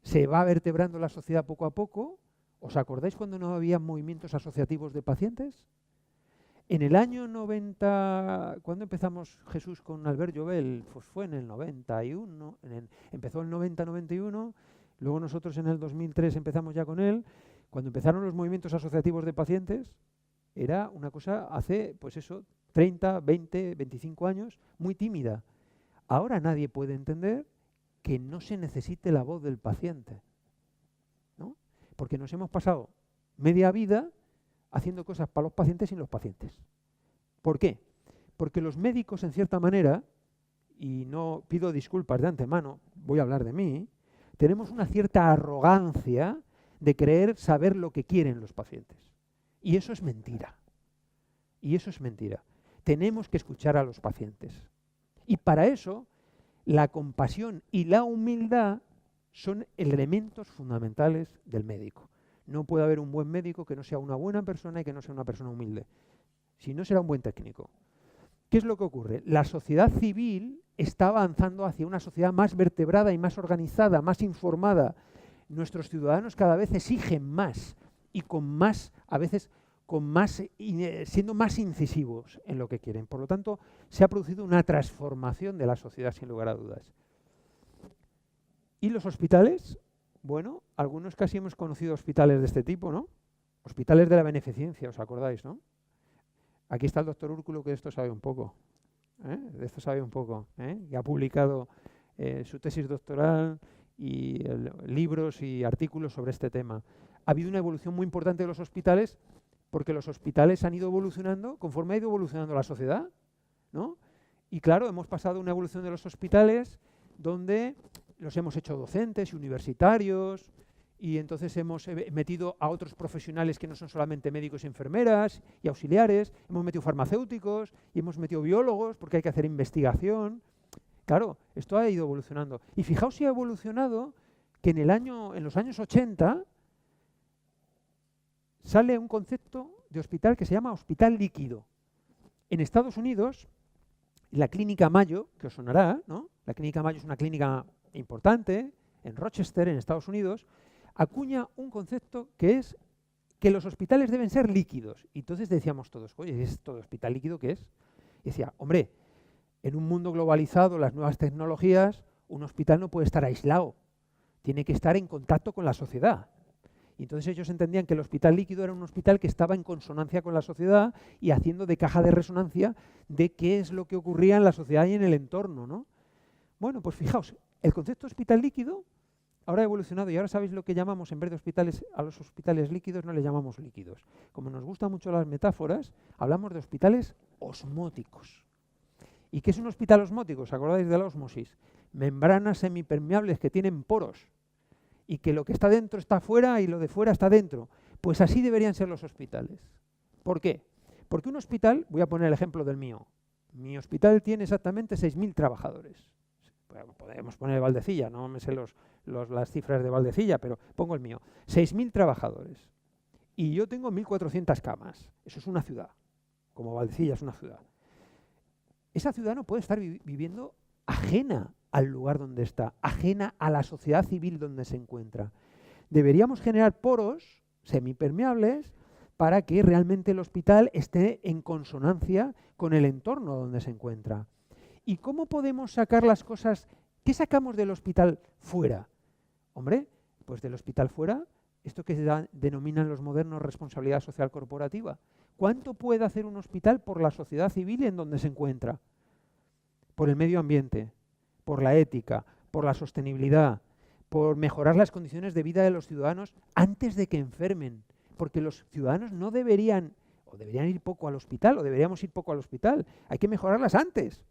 Se va vertebrando la sociedad poco a poco. ¿Os acordáis cuando no había movimientos asociativos de pacientes? En el año 90, ¿cuándo empezamos, Jesús, con Albert Llobel? Pues fue en el 91, empezó el 90-91, luego nosotros en el 2003 empezamos ya con él. Cuando empezaron los movimientos asociativos de pacientes, era una cosa hace, pues eso, 30, 20, 25 años, muy tímida. Ahora nadie puede entender que no se necesite la voz del paciente, ¿no? Porque nos hemos pasado media vida haciendo cosas para los pacientes sin los pacientes. ¿Por qué? Porque los médicos, en cierta manera, y no pido disculpas de antemano, voy a hablar de mí, tenemos una cierta arrogancia de creer saber lo que quieren los pacientes. Y eso es mentira. Y eso es mentira. Tenemos que escuchar a los pacientes. Y para eso, la compasión y la humildad son elementos fundamentales del médico. No puede haber un buen médico que no sea una buena persona y que no sea una persona humilde. Si no, será un buen técnico. ¿Qué es lo que ocurre? La sociedad civil está avanzando hacia una sociedad más vertebrada y más organizada, más informada. Nuestros ciudadanos cada vez exigen más y con más, a veces siendo más incisivos en lo que quieren. Por lo tanto, se ha producido una transformación de la sociedad sin lugar a dudas. ¿Y los hospitales? Bueno, algunos casi hemos conocido hospitales de este tipo, ¿no? Hospitales de la beneficencia, ¿os acordáis, no? Aquí está el doctor Úrculo, que de esto sabe un poco. De esto sabe un poco. Y ha publicado su tesis doctoral y libros y artículos sobre este tema. Ha habido una evolución muy importante de los hospitales porque los hospitales han ido evolucionando conforme ha ido evolucionando la sociedad, ¿no? Y claro, hemos pasado a una evolución de los hospitales donde los hemos hecho docentes y universitarios, y entonces hemos metido a otros profesionales que no son solamente médicos y enfermeras y auxiliares, hemos metido farmacéuticos y hemos metido biólogos porque hay que hacer investigación. Claro, esto ha ido evolucionando. Y fijaos si ha evolucionado que en los años 80 sale un concepto de hospital que se llama hospital líquido. En Estados Unidos, la Clínica Mayo, que os sonará, ¿no? La Clínica Mayo es una clínica importante en Rochester, en Estados Unidos, acuña un concepto que es que los hospitales deben ser líquidos. Y entonces decíamos todos, oye, ¿es todo hospital líquido qué es? Y decía, hombre, en un mundo globalizado, las nuevas tecnologías, un hospital no puede estar aislado, tiene que estar en contacto con la sociedad. Y entonces ellos entendían que el hospital líquido era un hospital que estaba en consonancia con la sociedad y haciendo de caja de resonancia de qué es lo que ocurría en la sociedad y en el entorno, ¿no? Bueno, pues fijaos, el concepto de hospital líquido ahora ha evolucionado y ahora sabéis lo que llamamos, en vez de hospitales, a los hospitales líquidos no le llamamos líquidos. Como nos gustan mucho las metáforas, hablamos de hospitales osmóticos. ¿Y qué es un hospital osmótico? ¿Os acordáis de la ósmosis? Membranas semipermeables que tienen poros y que lo que está dentro está fuera y lo de fuera está dentro. Pues así deberían ser los hospitales. ¿Por qué? Porque un hospital, voy a poner el ejemplo del mío, mi hospital tiene exactamente 6.000 trabajadores. Podemos poner Valdecilla, no me sé las cifras de Valdecilla, pero pongo el mío. 6.000 trabajadores. y yo tengo 1.400 camas. Eso es una ciudad, como Valdecilla es una ciudad. Esa ciudad no puede estar viviendo ajena al lugar donde está, ajena a la sociedad civil donde se encuentra. Deberíamos generar poros semipermeables para que realmente el hospital esté en consonancia con el entorno donde se encuentra. ¿Y cómo podemos sacar las cosas? ¿Qué sacamos del hospital fuera? Hombre, pues del hospital fuera, esto que denominan los modernos responsabilidad social corporativa. ¿Cuánto puede hacer un hospital por la sociedad civil en donde se encuentra? Por el medio ambiente, por la ética, por la sostenibilidad, por mejorar las condiciones de vida de los ciudadanos antes de que enfermen. Porque los ciudadanos no deberían, o deberían ir poco al hospital, o deberíamos ir poco al hospital. Hay que mejorarlas antes,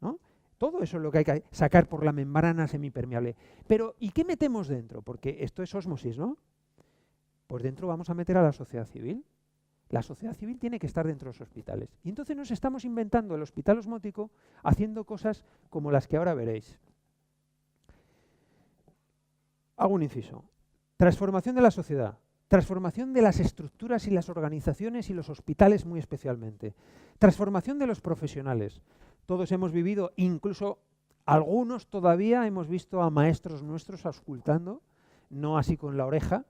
¿no? Todo eso es lo que hay que sacar por la membrana semipermeable. Pero, ¿y qué metemos dentro? Porque esto es ósmosis, ¿no? Pues dentro vamos a meter a la sociedad civil. La sociedad civil tiene que estar dentro de los hospitales. Y entonces nos estamos inventando el hospital osmótico haciendo cosas como las que ahora veréis. Hago un inciso. Transformación de la sociedad. Transformación de las estructuras y las organizaciones y los hospitales muy especialmente. Transformación de los profesionales. Todos hemos vivido, incluso algunos todavía hemos visto a maestros nuestros auscultando, no así con la oreja,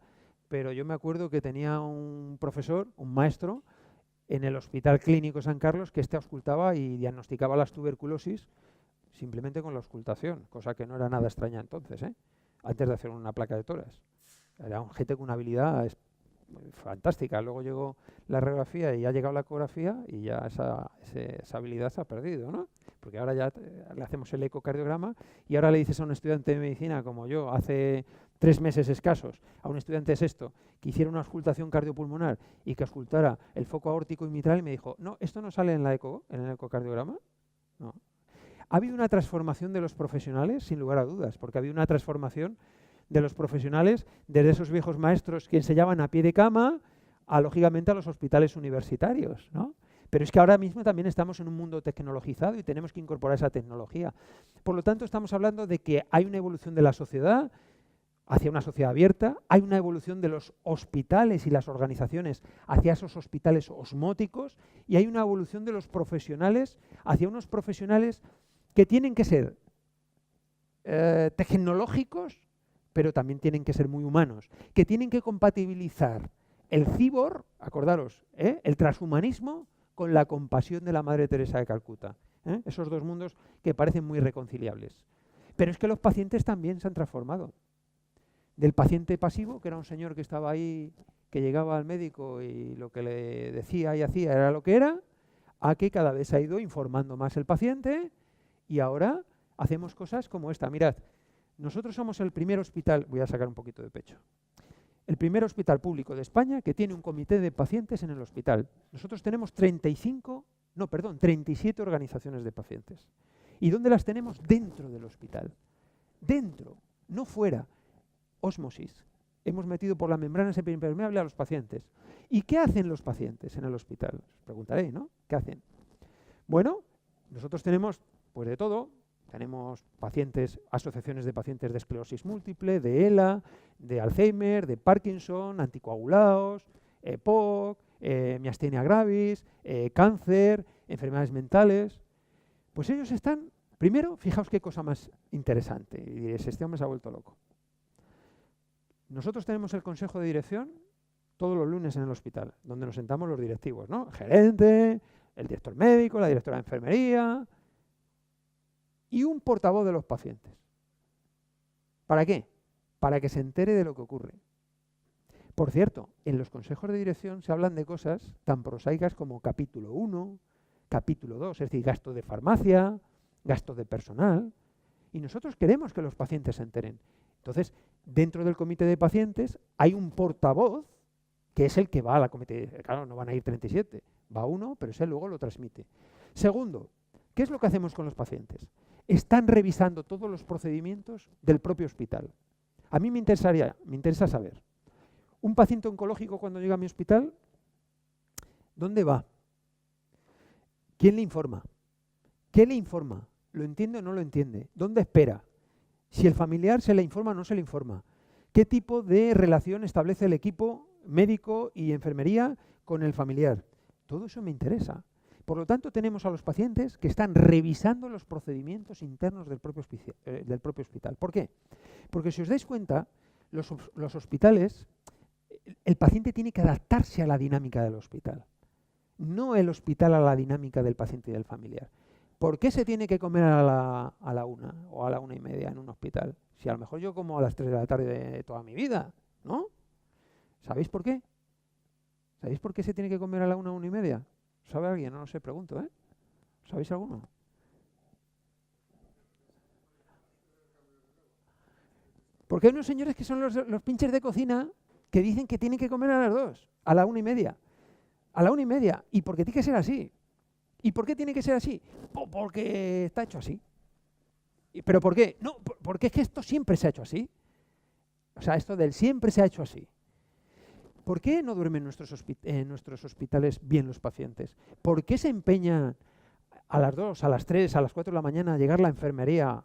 pero yo me acuerdo que tenía un profesor, un maestro, en el Hospital Clínico San Carlos que auscultaba y diagnosticaba las tuberculosis simplemente con la auscultación, cosa que no era nada extraña entonces, antes de hacer una placa de tórax. Era un gente con una habilidad fantástica. Luego llegó la radiografía y ha llegado la ecografía y ya esa habilidad se ha perdido, ¿no? Porque ahora ya le hacemos el ecocardiograma y ahora le dices a un estudiante de medicina como yo, hace 3 meses escasos, a un estudiante de sexto, que hiciera una auscultación cardiopulmonar y que auscultara el foco aórtico y mitral y me dijo, no, ¿esto no sale en el ecocardiograma? No. Ha habido una transformación de los profesionales, sin lugar a dudas, porque ha habido una transformación de los profesionales desde esos viejos maestros que enseñaban a pie de cama a, lógicamente, a los hospitales universitarios, ¿no? Pero es que ahora mismo también estamos en un mundo tecnologizado y tenemos que incorporar esa tecnología. Por lo tanto, estamos hablando de que hay una evolución de la sociedad hacia una sociedad abierta, hay una evolución de los hospitales y las organizaciones hacia esos hospitales osmóticos y hay una evolución de los profesionales hacia unos profesionales que tienen que ser tecnológicos, pero también tienen que ser muy humanos, que tienen que compatibilizar el cibor, acordaros, el transhumanismo con la compasión de la Madre Teresa de Calcuta. Esos dos mundos que parecen muy reconciliables. Pero es que los pacientes también se han transformado. Del paciente pasivo, que era un señor que estaba ahí, que llegaba al médico y lo que le decía y hacía era lo que era, a que cada vez se ha ido informando más el paciente y ahora hacemos cosas como esta. Mirad, nosotros somos el primer hospital, voy a sacar un poquito de pecho, el primer hospital público de España que tiene un comité de pacientes en el hospital. Nosotros tenemos 37 organizaciones de pacientes. ¿Y dónde las tenemos? Dentro del hospital. Dentro, no fuera. Ósmosis. Hemos metido por la membrana semipermeable a los pacientes. ¿Y qué hacen los pacientes en el hospital? Os preguntaréis, ¿no? ¿Qué hacen? Bueno, nosotros tenemos pues de todo. Tenemos pacientes, asociaciones de pacientes de esclerosis múltiple, de ELA, de Alzheimer, de Parkinson, anticoagulados, EPOC, miastenia gravis, cáncer, enfermedades mentales. Pues ellos están, primero, fijaos qué cosa más interesante, y diréis, este hombre se ha vuelto loco. Nosotros tenemos el consejo de dirección todos los lunes en el hospital, donde nos sentamos los directivos, ¿no? El gerente, el director médico, la directora de enfermería y un portavoz de los pacientes. ¿Para qué? Para que se entere de lo que ocurre. Por cierto, en los consejos de dirección se hablan de cosas tan prosaicas como capítulo 1, capítulo 2, es decir, gasto de farmacia, gasto de personal, y nosotros queremos que los pacientes se enteren. Entonces, dentro del comité de pacientes hay un portavoz que es el que va a la comité. Claro, no van a ir 37, va uno, pero ese luego lo transmite. Segundo, ¿qué es lo que hacemos con los pacientes? Están revisando todos los procedimientos del propio hospital. A mí me interesa saber, un paciente oncológico cuando llega a mi hospital, ¿dónde va? ¿Quién le informa? ¿Qué le informa? ¿Lo entiende o no lo entiende? ¿Dónde espera? Si el familiar se le informa o no se le informa. ¿Qué tipo de relación establece el equipo médico y enfermería con el familiar. Todo eso me interesa. Por lo tanto, tenemos a los pacientes que están revisando los procedimientos internos del propio hospital. ¿Por qué? Porque si os dais cuenta, los hospitales, el paciente tiene que adaptarse a la dinámica del hospital, no el hospital a la dinámica del paciente y del familiar. ¿Por qué se tiene que comer a la 1 o a la 1:30 en un hospital? Si a lo mejor yo como a las 3 de la tarde de toda mi vida, ¿no? ¿Sabéis por qué? ¿Sabéis por qué se tiene que comer a la 1 o 1:30? ¿Sabe alguien? No lo sé, pregunto, ¿eh? ¿Sabéis alguno? Porque hay unos señores que son los pinches de cocina que dicen que tienen que comer a las 2, a la 1:30. A la 1:30. ¿Y por qué tiene que ser así? ¿Y por qué tiene que ser así? Porque está hecho así. ¿Pero por qué? No, porque es que esto siempre se ha hecho así. O sea, esto del siempre se ha hecho así. ¿Por qué no duermen en nuestros hospitales bien los pacientes? ¿Por qué se empeñan a las 2, a las 3, a las 4 de la mañana a llegar la enfermería,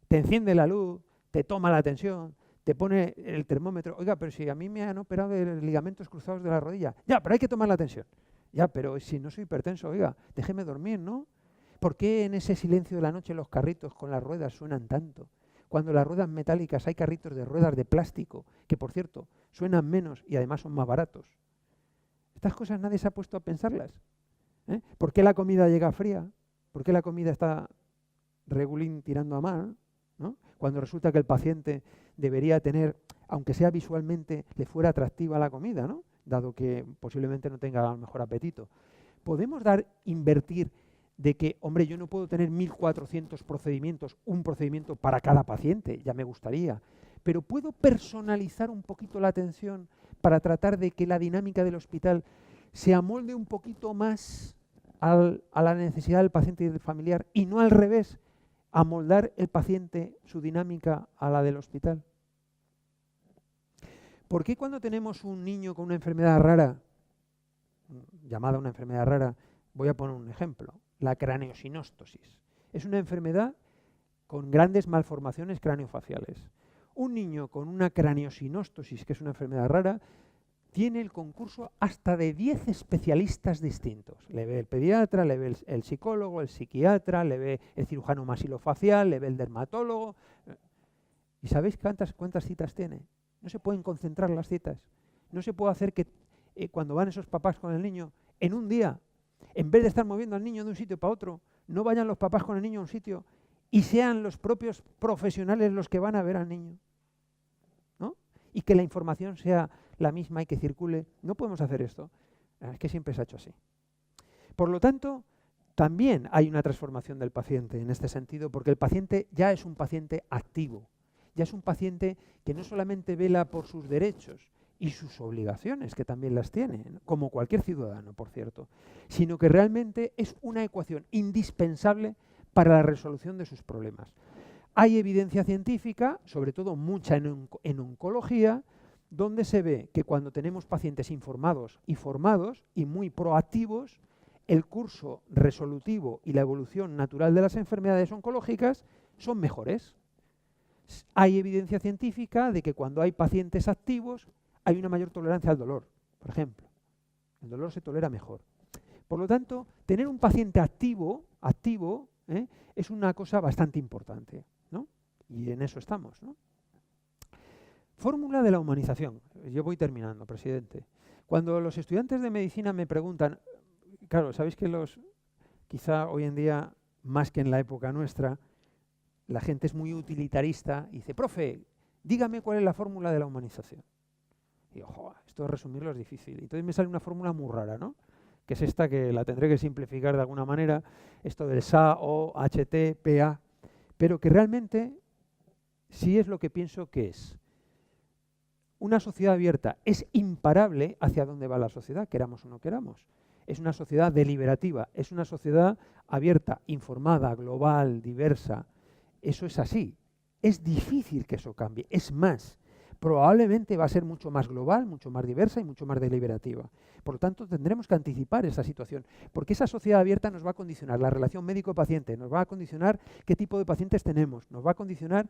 te enciende la luz, te toma la tensión, te pone el termómetro? Oiga, pero si a mí me han operado de ligamentos cruzados de la rodilla. Ya, pero hay que tomar la tensión. Ya, pero si no soy hipertenso, oiga, déjeme dormir, ¿no? ¿Por qué en ese silencio de la noche los carritos con las ruedas suenan tanto? Cuando las ruedas metálicas hay carritos de ruedas de plástico, que por cierto, suenan menos y además son más baratos. Estas cosas nadie se ha puesto a pensarlas. ¿Por qué la comida llega fría? ¿Por qué la comida está regulín tirando a mal? ¿No? Cuando resulta que el paciente debería tener, aunque sea visualmente, le fuera atractiva la comida, ¿no? Dado que posiblemente no tenga el mejor apetito. ¿Podemos invertir de que, hombre, yo no puedo tener 1.400 procedimientos, un procedimiento para cada paciente, ya me gustaría, pero puedo personalizar un poquito la atención para tratar de que la dinámica del hospital se amolde un poquito más a la necesidad del paciente y del familiar y no al revés, amoldar el paciente, su dinámica a la del hospital? ¿Por qué cuando tenemos un niño con una enfermedad rara, llamada una enfermedad rara, voy a poner un ejemplo, la craneosinostosis? Es una enfermedad con grandes malformaciones craneofaciales. Un niño con una craneosinostosis, que es una enfermedad rara, tiene el concurso hasta de 10 especialistas distintos. Le ve el pediatra, le ve el psicólogo, el psiquiatra, le ve el cirujano masilofacial, le ve el dermatólogo. ¿Y sabéis cuántas citas tiene? No se pueden concentrar las citas. No se puede hacer que cuando van esos papás con el niño, en un día, en vez de estar moviendo al niño de un sitio para otro, no vayan los papás con el niño a un sitio y sean los propios profesionales los que van a ver al niño, ¿no? Y que la información sea la misma y que circule. No podemos hacer esto. Es que siempre se ha hecho así. Por lo tanto, también hay una transformación del paciente en este sentido, porque el paciente ya es un paciente activo. Ya es un paciente que no solamente vela por sus derechos y sus obligaciones, que también las tiene, ¿no? Como cualquier ciudadano, por cierto, sino que realmente es una ecuación indispensable para la resolución de sus problemas. Hay evidencia científica, sobre todo mucha en oncología, donde se ve que cuando tenemos pacientes informados y formados y muy proactivos, el curso resolutivo y la evolución natural de las enfermedades oncológicas son mejores. Hay evidencia científica de que cuando hay pacientes activos hay una mayor tolerancia al dolor, por ejemplo. El dolor se tolera mejor. Por lo tanto, tener un paciente activo es una cosa bastante importante, ¿no? Y en eso estamos, ¿no? Fórmula de la humanización. Yo voy terminando, presidente. Cuando los estudiantes de medicina me preguntan, claro, sabéis que quizá hoy en día, más que en la época nuestra, la gente es muy utilitarista y dice, profe, dígame cuál es la fórmula de la humanización. Y digo, joder, esto de resumirlo es difícil. Entonces me sale una fórmula muy rara, ¿no? Que es esta, que la tendré que simplificar de alguna manera, esto del SA, O, HT, PA, pero que realmente sí es lo que pienso que es. Una sociedad abierta es imparable hacia dónde va la sociedad, queramos o no queramos. Es una sociedad deliberativa, es una sociedad abierta, informada, global, diversa. Eso es así. Es difícil que eso cambie. Es más, probablemente va a ser mucho más global, mucho más diversa y mucho más deliberativa. Por lo tanto, tendremos que anticipar esa situación, porque esa sociedad abierta nos va a condicionar la relación médico-paciente, nos va a condicionar qué tipo de pacientes tenemos, nos va a condicionar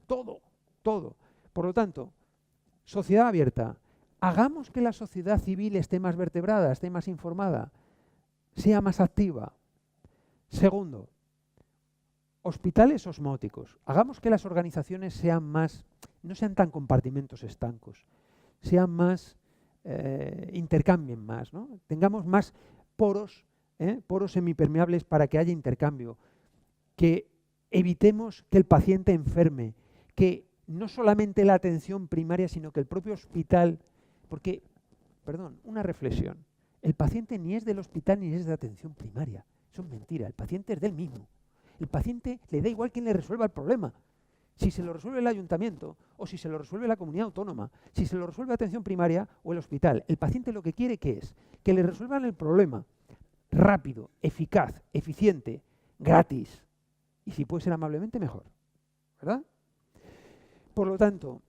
todo, todo. Por lo tanto, sociedad abierta, hagamos que la sociedad civil esté más vertebrada, esté más informada, sea más activa. Segundo, hospitales osmóticos. Hagamos que las organizaciones no sean tan compartimentos estancos, sean más, intercambien más, ¿no? Tengamos más poros, poros semipermeables para que haya intercambio, que evitemos que el paciente enferme, que no solamente la atención primaria, sino que el propio hospital, porque, perdón, una reflexión, el paciente ni es del hospital ni es de atención primaria, eso es mentira, el paciente es del mismo. El paciente le da igual quién le resuelva el problema. Si se lo resuelve el ayuntamiento o si se lo resuelve la comunidad autónoma, si se lo resuelve atención primaria o el hospital, el paciente lo que quiere ¿qué es? Que le resuelvan el problema rápido, eficaz, eficiente, gratis y si puede ser amablemente mejor, ¿verdad? Por lo tanto,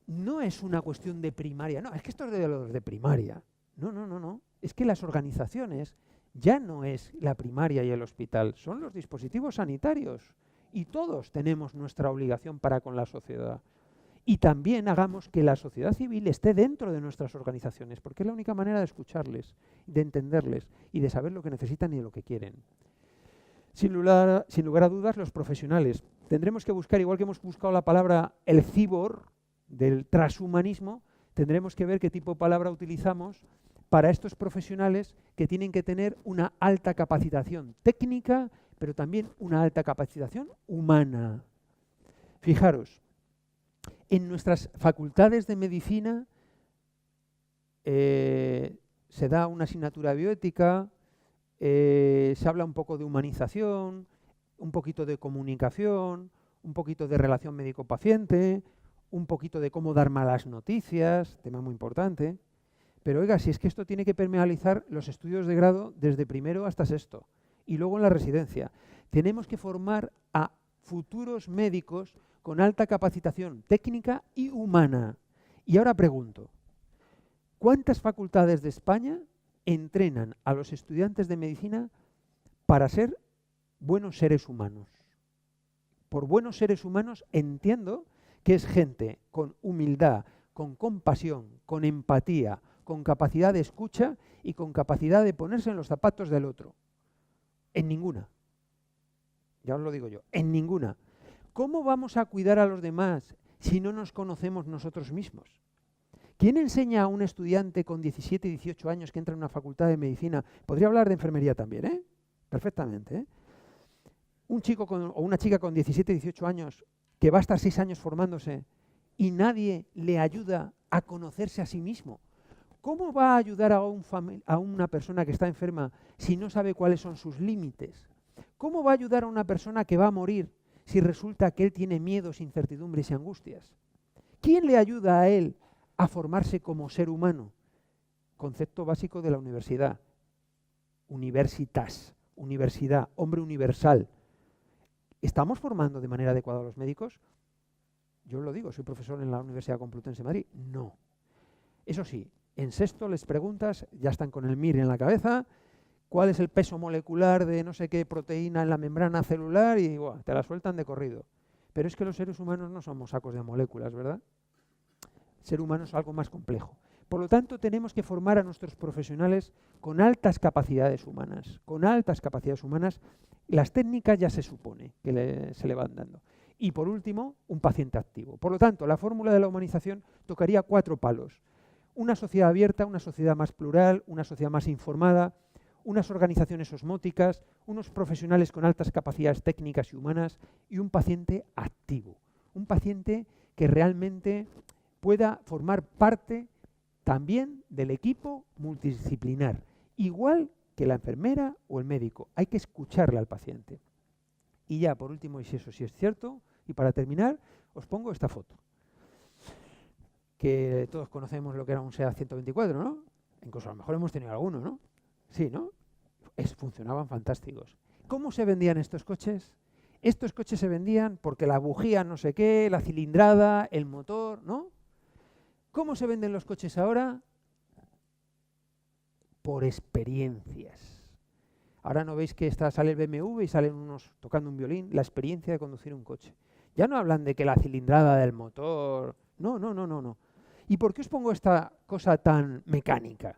no es una cuestión de primaria, no, es que esto es de los de primaria. No. Es que las organizaciones ya no es la primaria y el hospital, son los dispositivos sanitarios. Y todos tenemos nuestra obligación para con la sociedad. Y también hagamos que la sociedad civil esté dentro de nuestras organizaciones, porque es la única manera de escucharles, de entenderles y de saber lo que necesitan y lo que quieren. Sin lugar a dudas, los profesionales. Tendremos que buscar, igual que hemos buscado la palabra el cibor del transhumanismo, tendremos que ver qué tipo de palabra utilizamos para estos profesionales que tienen que tener una alta capacitación técnica, pero también una alta capacitación humana. Fijaros, en nuestras facultades de medicina se da una asignatura de bioética, se habla un poco de humanización, un poquito de comunicación, un poquito de relación médico-paciente, un poquito de cómo dar malas noticias, tema muy importante. Pero oiga, si es que esto tiene que permeabilizar los estudios de grado desde primero hasta sexto y luego en la residencia. Tenemos que formar a futuros médicos con alta capacitación técnica y humana. Y ahora pregunto, ¿cuántas facultades de España entrenan a los estudiantes de medicina para ser buenos seres humanos? Por buenos seres humanos entiendo que es gente con humildad, con compasión, con empatía, con capacidad de escucha y con capacidad de ponerse en los zapatos del otro. En ninguna. Ya os lo digo yo, en ninguna. ¿Cómo vamos a cuidar a los demás si no nos conocemos nosotros mismos? ¿Quién enseña a un estudiante con 17, 18 años que entra en una facultad de medicina? Podría hablar de enfermería también, ¿eh? Perfectamente, ¿eh? Un chico o una chica con 17, 18 años que va a estar 6 años formándose y nadie le ayuda a conocerse a sí mismo. ¿Cómo va a ayudar a una persona que está enferma si no sabe cuáles son sus límites? ¿Cómo va a ayudar a una persona que va a morir si resulta que él tiene miedos, incertidumbres y angustias? ¿Quién le ayuda a él a formarse como ser humano? Concepto básico de la universidad. Universitas, universidad, hombre universal. ¿Estamos formando de manera adecuada a los médicos? Yo os lo digo, soy profesor en la Universidad Complutense de Madrid. No. Eso sí, en sexto les preguntas, ya están con el MIR en la cabeza, cuál es el peso molecular de no sé qué proteína en la membrana celular y buah, te la sueltan de corrido. Pero es que los seres humanos no somos sacos de moléculas, ¿verdad? El ser humano es algo más complejo. Por lo tanto, tenemos que formar a nuestros profesionales con altas capacidades humanas. Con altas capacidades humanas, las técnicas ya se supone que se le van dando. Y por último, un paciente activo. Por lo tanto, la fórmula de la humanización tocaría 4 palos. Una sociedad abierta, una sociedad más plural, una sociedad más informada, unas organizaciones osmóticas, unos profesionales con altas capacidades técnicas y humanas y un paciente activo. Un paciente que realmente pueda formar parte también del equipo multidisciplinar, igual que la enfermera o el médico. Hay que escucharle al paciente. Y ya, por último, y si eso sí es cierto, y para terminar, os pongo esta foto. Que todos conocemos lo que era un SEAT 124, ¿no? Incluso a lo mejor hemos tenido alguno, ¿no? Sí, ¿no? Funcionaban fantásticos. ¿Cómo se vendían estos coches? Estos coches se vendían porque la bujía no sé qué, la cilindrada, el motor, ¿no? ¿Cómo se venden los coches ahora? Por experiencias. Ahora no veis que sale el BMW y salen unos tocando un violín, la experiencia de conducir un coche. Ya no hablan de que la cilindrada del motor, no. ¿Y por qué os pongo esta cosa tan mecánica?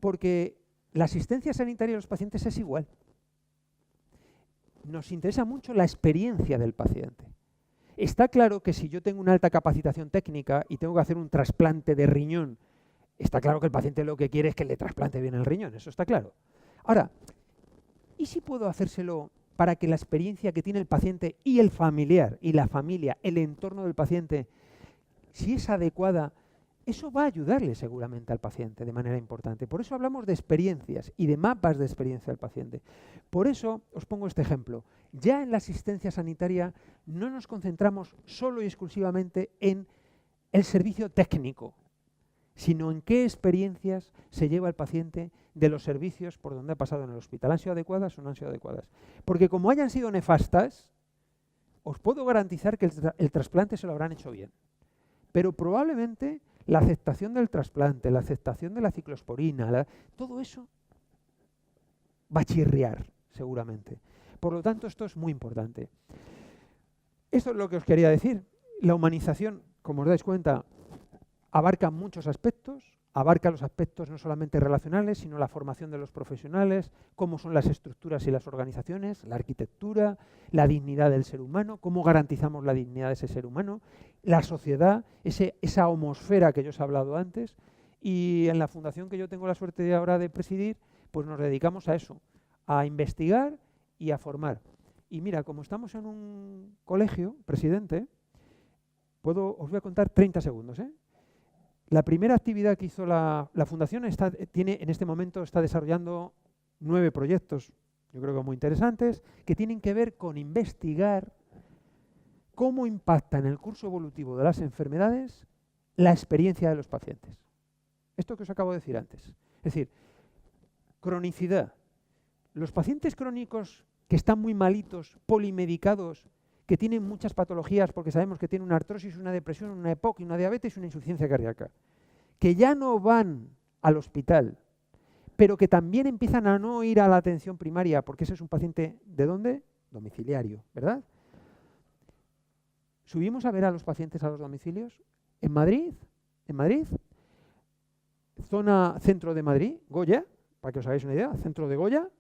Porque la asistencia sanitaria a los pacientes es igual. Nos interesa mucho la experiencia del paciente. Está claro que si yo tengo una alta capacitación técnica y tengo que hacer un trasplante de riñón, está claro que el paciente lo que quiere es que le trasplante bien el riñón, eso está claro. Ahora, ¿y si puedo hacérselo para que la experiencia que tiene el paciente y el familiar, y la familia, el entorno del paciente, si es adecuada, eso va a ayudarle seguramente al paciente de manera importante? Por eso hablamos de experiencias y de mapas de experiencia del paciente. Por eso os pongo este ejemplo. Ya en la asistencia sanitaria no nos concentramos solo y exclusivamente en el servicio técnico, sino en qué experiencias se lleva el paciente de los servicios por donde ha pasado en el hospital. ¿Han sido adecuadas o no han sido adecuadas? Porque como hayan sido nefastas, os puedo garantizar que el trasplante se lo habrán hecho bien. Pero probablemente la aceptación del trasplante, la aceptación de la ciclosporina, todo eso va a chirriar seguramente. Por lo tanto, esto es muy importante. Esto es lo que os quería decir. La humanización, como os dais cuenta, abarca muchos aspectos, abarca los aspectos no solamente relacionales, sino la formación de los profesionales, cómo son las estructuras y las organizaciones, la arquitectura, la dignidad del ser humano, cómo garantizamos la dignidad de ese ser humano, la sociedad, esa homosfera que yo os he hablado antes. Y en la fundación que yo tengo la suerte ahora de presidir, pues nos dedicamos a eso, a investigar y a formar. Y mira, como estamos en un colegio, presidente, os voy a contar 30 segundos, ¿eh? La primera actividad que hizo la fundación en este momento está desarrollando 9 proyectos, yo creo que muy interesantes, que tienen que ver con investigar cómo impacta en el curso evolutivo de las enfermedades la experiencia de los pacientes. Esto que os acabo de decir antes. Es decir, cronicidad. Los pacientes crónicos que están muy malitos, polimedicados, que tienen muchas patologías, porque sabemos que tienen una artrosis, una depresión, una EPOC, una diabetes y una insuficiencia cardíaca, que ya no van al hospital, pero que también empiezan a no ir a la atención primaria, porque ese es un paciente, ¿de dónde? Domiciliario, ¿verdad? Subimos a ver a los pacientes a los domicilios. En Madrid, zona centro de Madrid, Goya, para que os hagáis una idea, centro de Goya,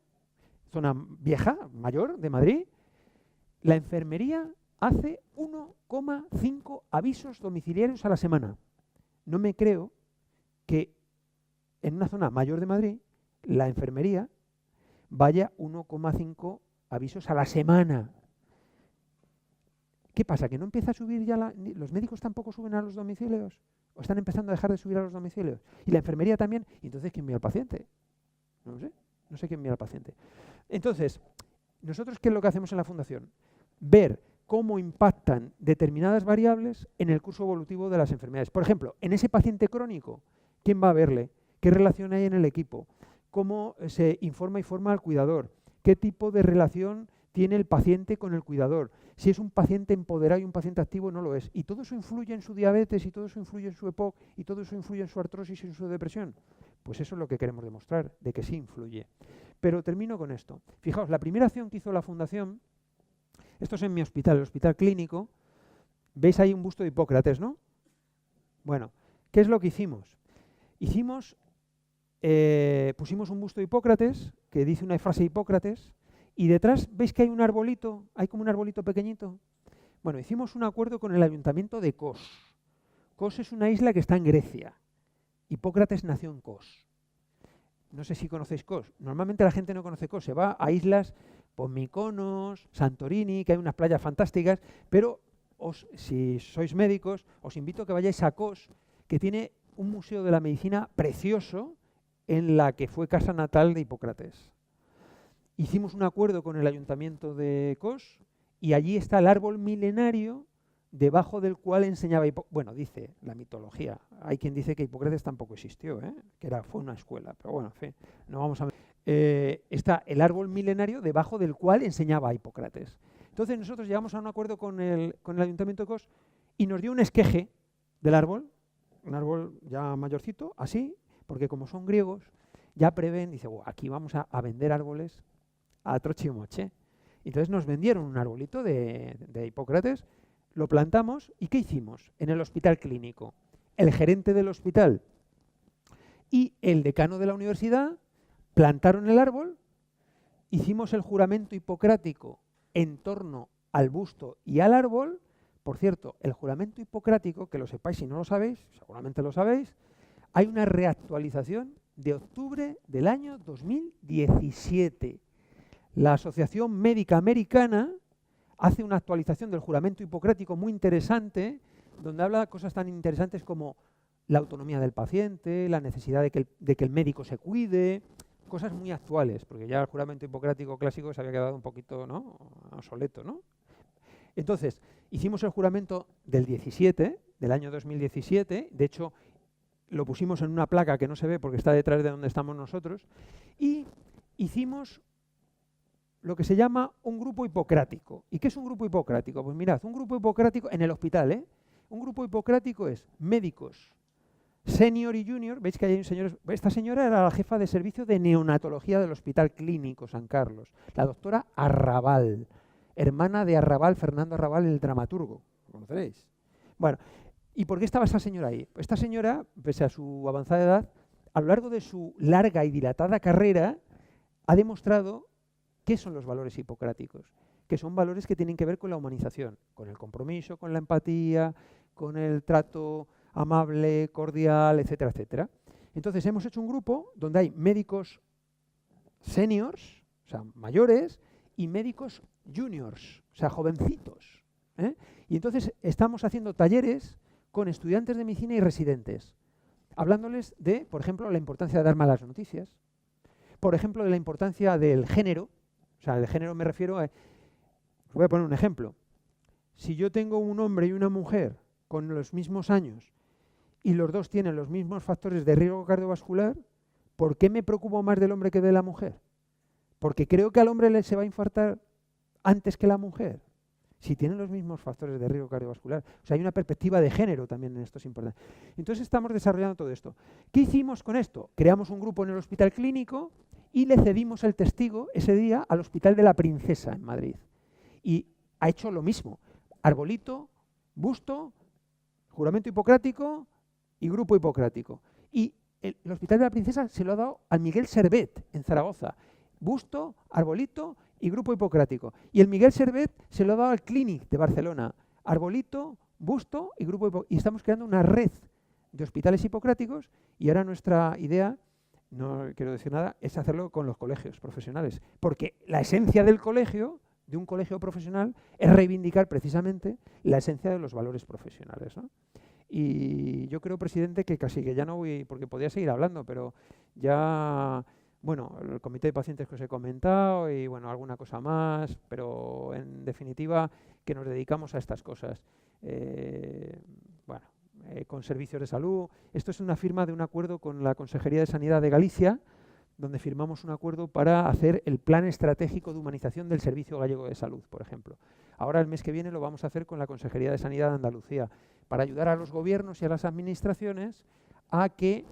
zona vieja, mayor de Madrid, la enfermería hace 1,5 avisos domiciliarios a la semana. No me creo que en una zona mayor de Madrid la enfermería vaya 1,5 avisos a la semana. ¿Qué pasa? ¿Que no empieza a subir ya los médicos tampoco suben a los domicilios? ¿O están empezando a dejar de subir a los domicilios? Y la enfermería también. ¿Y entonces quién mira al paciente? No lo sé. No sé quién mira al paciente. Entonces, ¿nosotros qué es lo que hacemos en la fundación? Ver cómo impactan determinadas variables en el curso evolutivo de las enfermedades. Por ejemplo, en ese paciente crónico, ¿quién va a verle? ¿Qué relación hay en el equipo? ¿Cómo se informa y forma al cuidador? ¿Qué tipo de relación tiene el paciente con el cuidador? Si es un paciente empoderado y un paciente activo, no lo es. Y todo eso influye en su diabetes, y todo eso influye en su EPOC, y todo eso influye en su artrosis y en su depresión. Pues eso es lo que queremos demostrar, de que sí influye. Pero termino con esto. Fijaos, la primera acción que hizo la fundación, esto es en mi hospital, el hospital clínico, veis ahí un busto de Hipócrates, ¿no? Bueno, ¿qué es lo que hicimos? Pusimos un busto de Hipócrates, que dice una frase de Hipócrates, y detrás, ¿veis que hay un arbolito? Hay como un arbolito pequeñito. Bueno, hicimos un acuerdo con el ayuntamiento de Kos. Kos es una isla que está en Grecia. Hipócrates nació en Kos. No sé si conocéis Kos. Normalmente la gente no conoce Kos. Se va a islas, pues Mykonos, Santorini, que hay unas playas fantásticas, pero si sois médicos, os invito a que vayáis a Kos, que tiene un museo de la medicina precioso en la que fue casa natal de Hipócrates. Hicimos un acuerdo con el ayuntamiento de Kos y allí está el árbol milenario debajo del cual enseñaba Hipócrates. Bueno, dice la mitología. Hay quien dice que Hipócrates tampoco existió, que fue una escuela. Pero bueno, en fin, no vamos a ver. Está el árbol milenario debajo del cual enseñaba Hipócrates. Entonces nosotros llegamos a un acuerdo con el ayuntamiento de Kos y nos dio un esqueje del árbol, un árbol ya mayorcito, así, porque como son griegos, ya prevén, dice, aquí vamos a vender árboles a troche y moche. Entonces nos vendieron un arbolito de Hipócrates, lo plantamos y ¿qué hicimos en el hospital clínico? el gerente del hospital y el decano de la universidad plantaron el árbol, hicimos el juramento hipocrático en torno al busto y al árbol. Por cierto, el juramento hipocrático, que lo sepáis si no lo sabéis, seguramente lo sabéis, hay una reactualización de octubre del año 2017. La Asociación Médica Americana hace una actualización del juramento hipocrático muy interesante, donde habla de cosas tan interesantes como la autonomía del paciente, la necesidad de que el médico se cuide, cosas muy actuales, porque ya el juramento hipocrático clásico se había quedado un poquito, ¿no?, obsoleto, ¿no? Entonces, hicimos el juramento del 17, del año 2017, de hecho, lo pusimos en una placa que no se ve porque está detrás de donde estamos nosotros, y hicimos lo que se llama un grupo hipocrático. ¿Y qué es un grupo hipocrático? Pues mirad, un grupo hipocrático en el hospital, un grupo hipocrático es médicos senior y junior. Veis que hay un señor. Esta señora era la jefa de servicio de neonatología del Hospital Clínico San Carlos, la doctora Arrabal, hermana de Arrabal, Fernando Arrabal, el dramaturgo. ¿Lo conoceréis? Bueno, ¿y por qué estaba esta señora ahí? Esta señora, pese a su avanzada edad, a lo largo de su larga y dilatada carrera, ha demostrado qué son los valores hipocráticos, que son valores que tienen que ver con la humanización, con el compromiso, con la empatía, con el trato amable, cordial, etcétera, etcétera. Entonces hemos hecho un grupo donde hay médicos seniors, o sea, mayores, y médicos juniors, o sea, jovencitos, ¿eh? Y entonces estamos haciendo talleres con estudiantes de medicina y residentes, hablándoles de, por ejemplo, la importancia de dar malas noticias, por ejemplo, de la importancia del género. O sea, del género me refiero a... Os voy a poner un ejemplo. Si yo tengo un hombre y una mujer con los mismos años y los dos tienen los mismos factores de riesgo cardiovascular, ¿por qué me preocupo más del hombre que de la mujer? Porque creo que al hombre se va a infartar antes que la mujer, si tienen los mismos factores de riesgo cardiovascular. O sea, hay una perspectiva de género también en esto, es importante. Entonces estamos desarrollando todo esto. ¿Qué hicimos con esto? Creamos un grupo en el Hospital Clínico y le cedimos el testigo ese día al Hospital de la Princesa en Madrid. Y ha hecho lo mismo. Arbolito, busto, juramento hipocrático y grupo hipocrático. Y el Hospital de la Princesa se lo ha dado al Miguel Servet en Zaragoza. Busto, arbolito y grupo hipocrático. Y el Miguel Servet se lo ha dado al Clínic de Barcelona. Arbolito, busto y grupo hipocrático. Y estamos creando una red de hospitales hipocráticos y ahora nuestra idea, no quiero decir nada, es hacerlo con los colegios profesionales. Porque la esencia del colegio, de un colegio profesional, es reivindicar precisamente la esencia de los valores profesionales, ¿no? Y yo creo, presidente, que casi que ya no voy, porque podría seguir hablando, pero ya, bueno, el comité de pacientes que os he comentado y, bueno, alguna cosa más, pero en definitiva que nos dedicamos a estas cosas. Bueno, con servicios de salud. Esto es una firma de un acuerdo con la Consejería de Sanidad de Galicia, donde firmamos un acuerdo para hacer el plan estratégico de humanización del Servicio Gallego de Salud, por ejemplo. Ahora, el mes que viene, lo vamos a hacer con la Consejería de Sanidad de Andalucía, para ayudar a los gobiernos y a las administraciones a que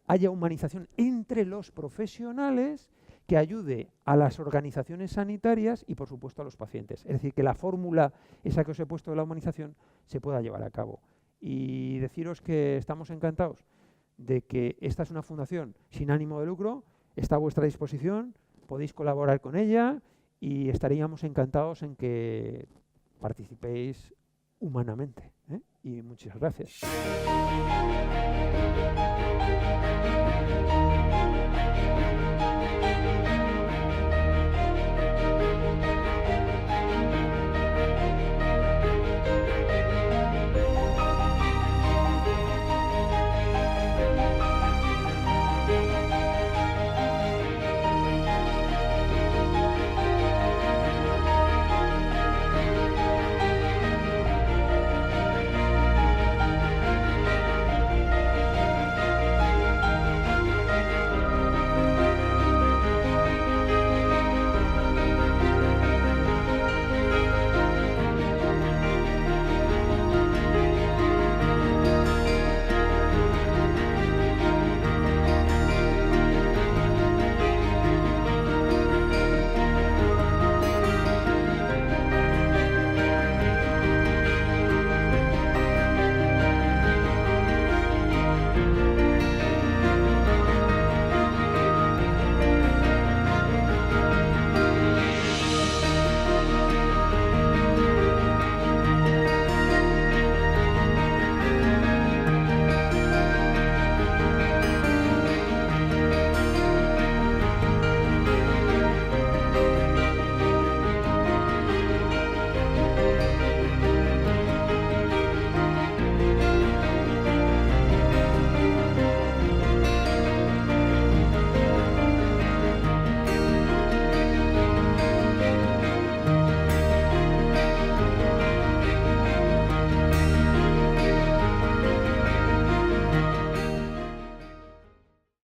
haya humanización entre los profesionales que ayude a las organizaciones sanitarias y, por supuesto, a los pacientes. Es decir, que la fórmula esa que os he puesto de la humanización se pueda llevar a cabo. Y deciros que estamos encantados de que esta es una fundación sin ánimo de lucro, está a vuestra disposición, podéis colaborar con ella y estaríamos encantados en que participéis humanamente, ¿eh? Y muchas gracias.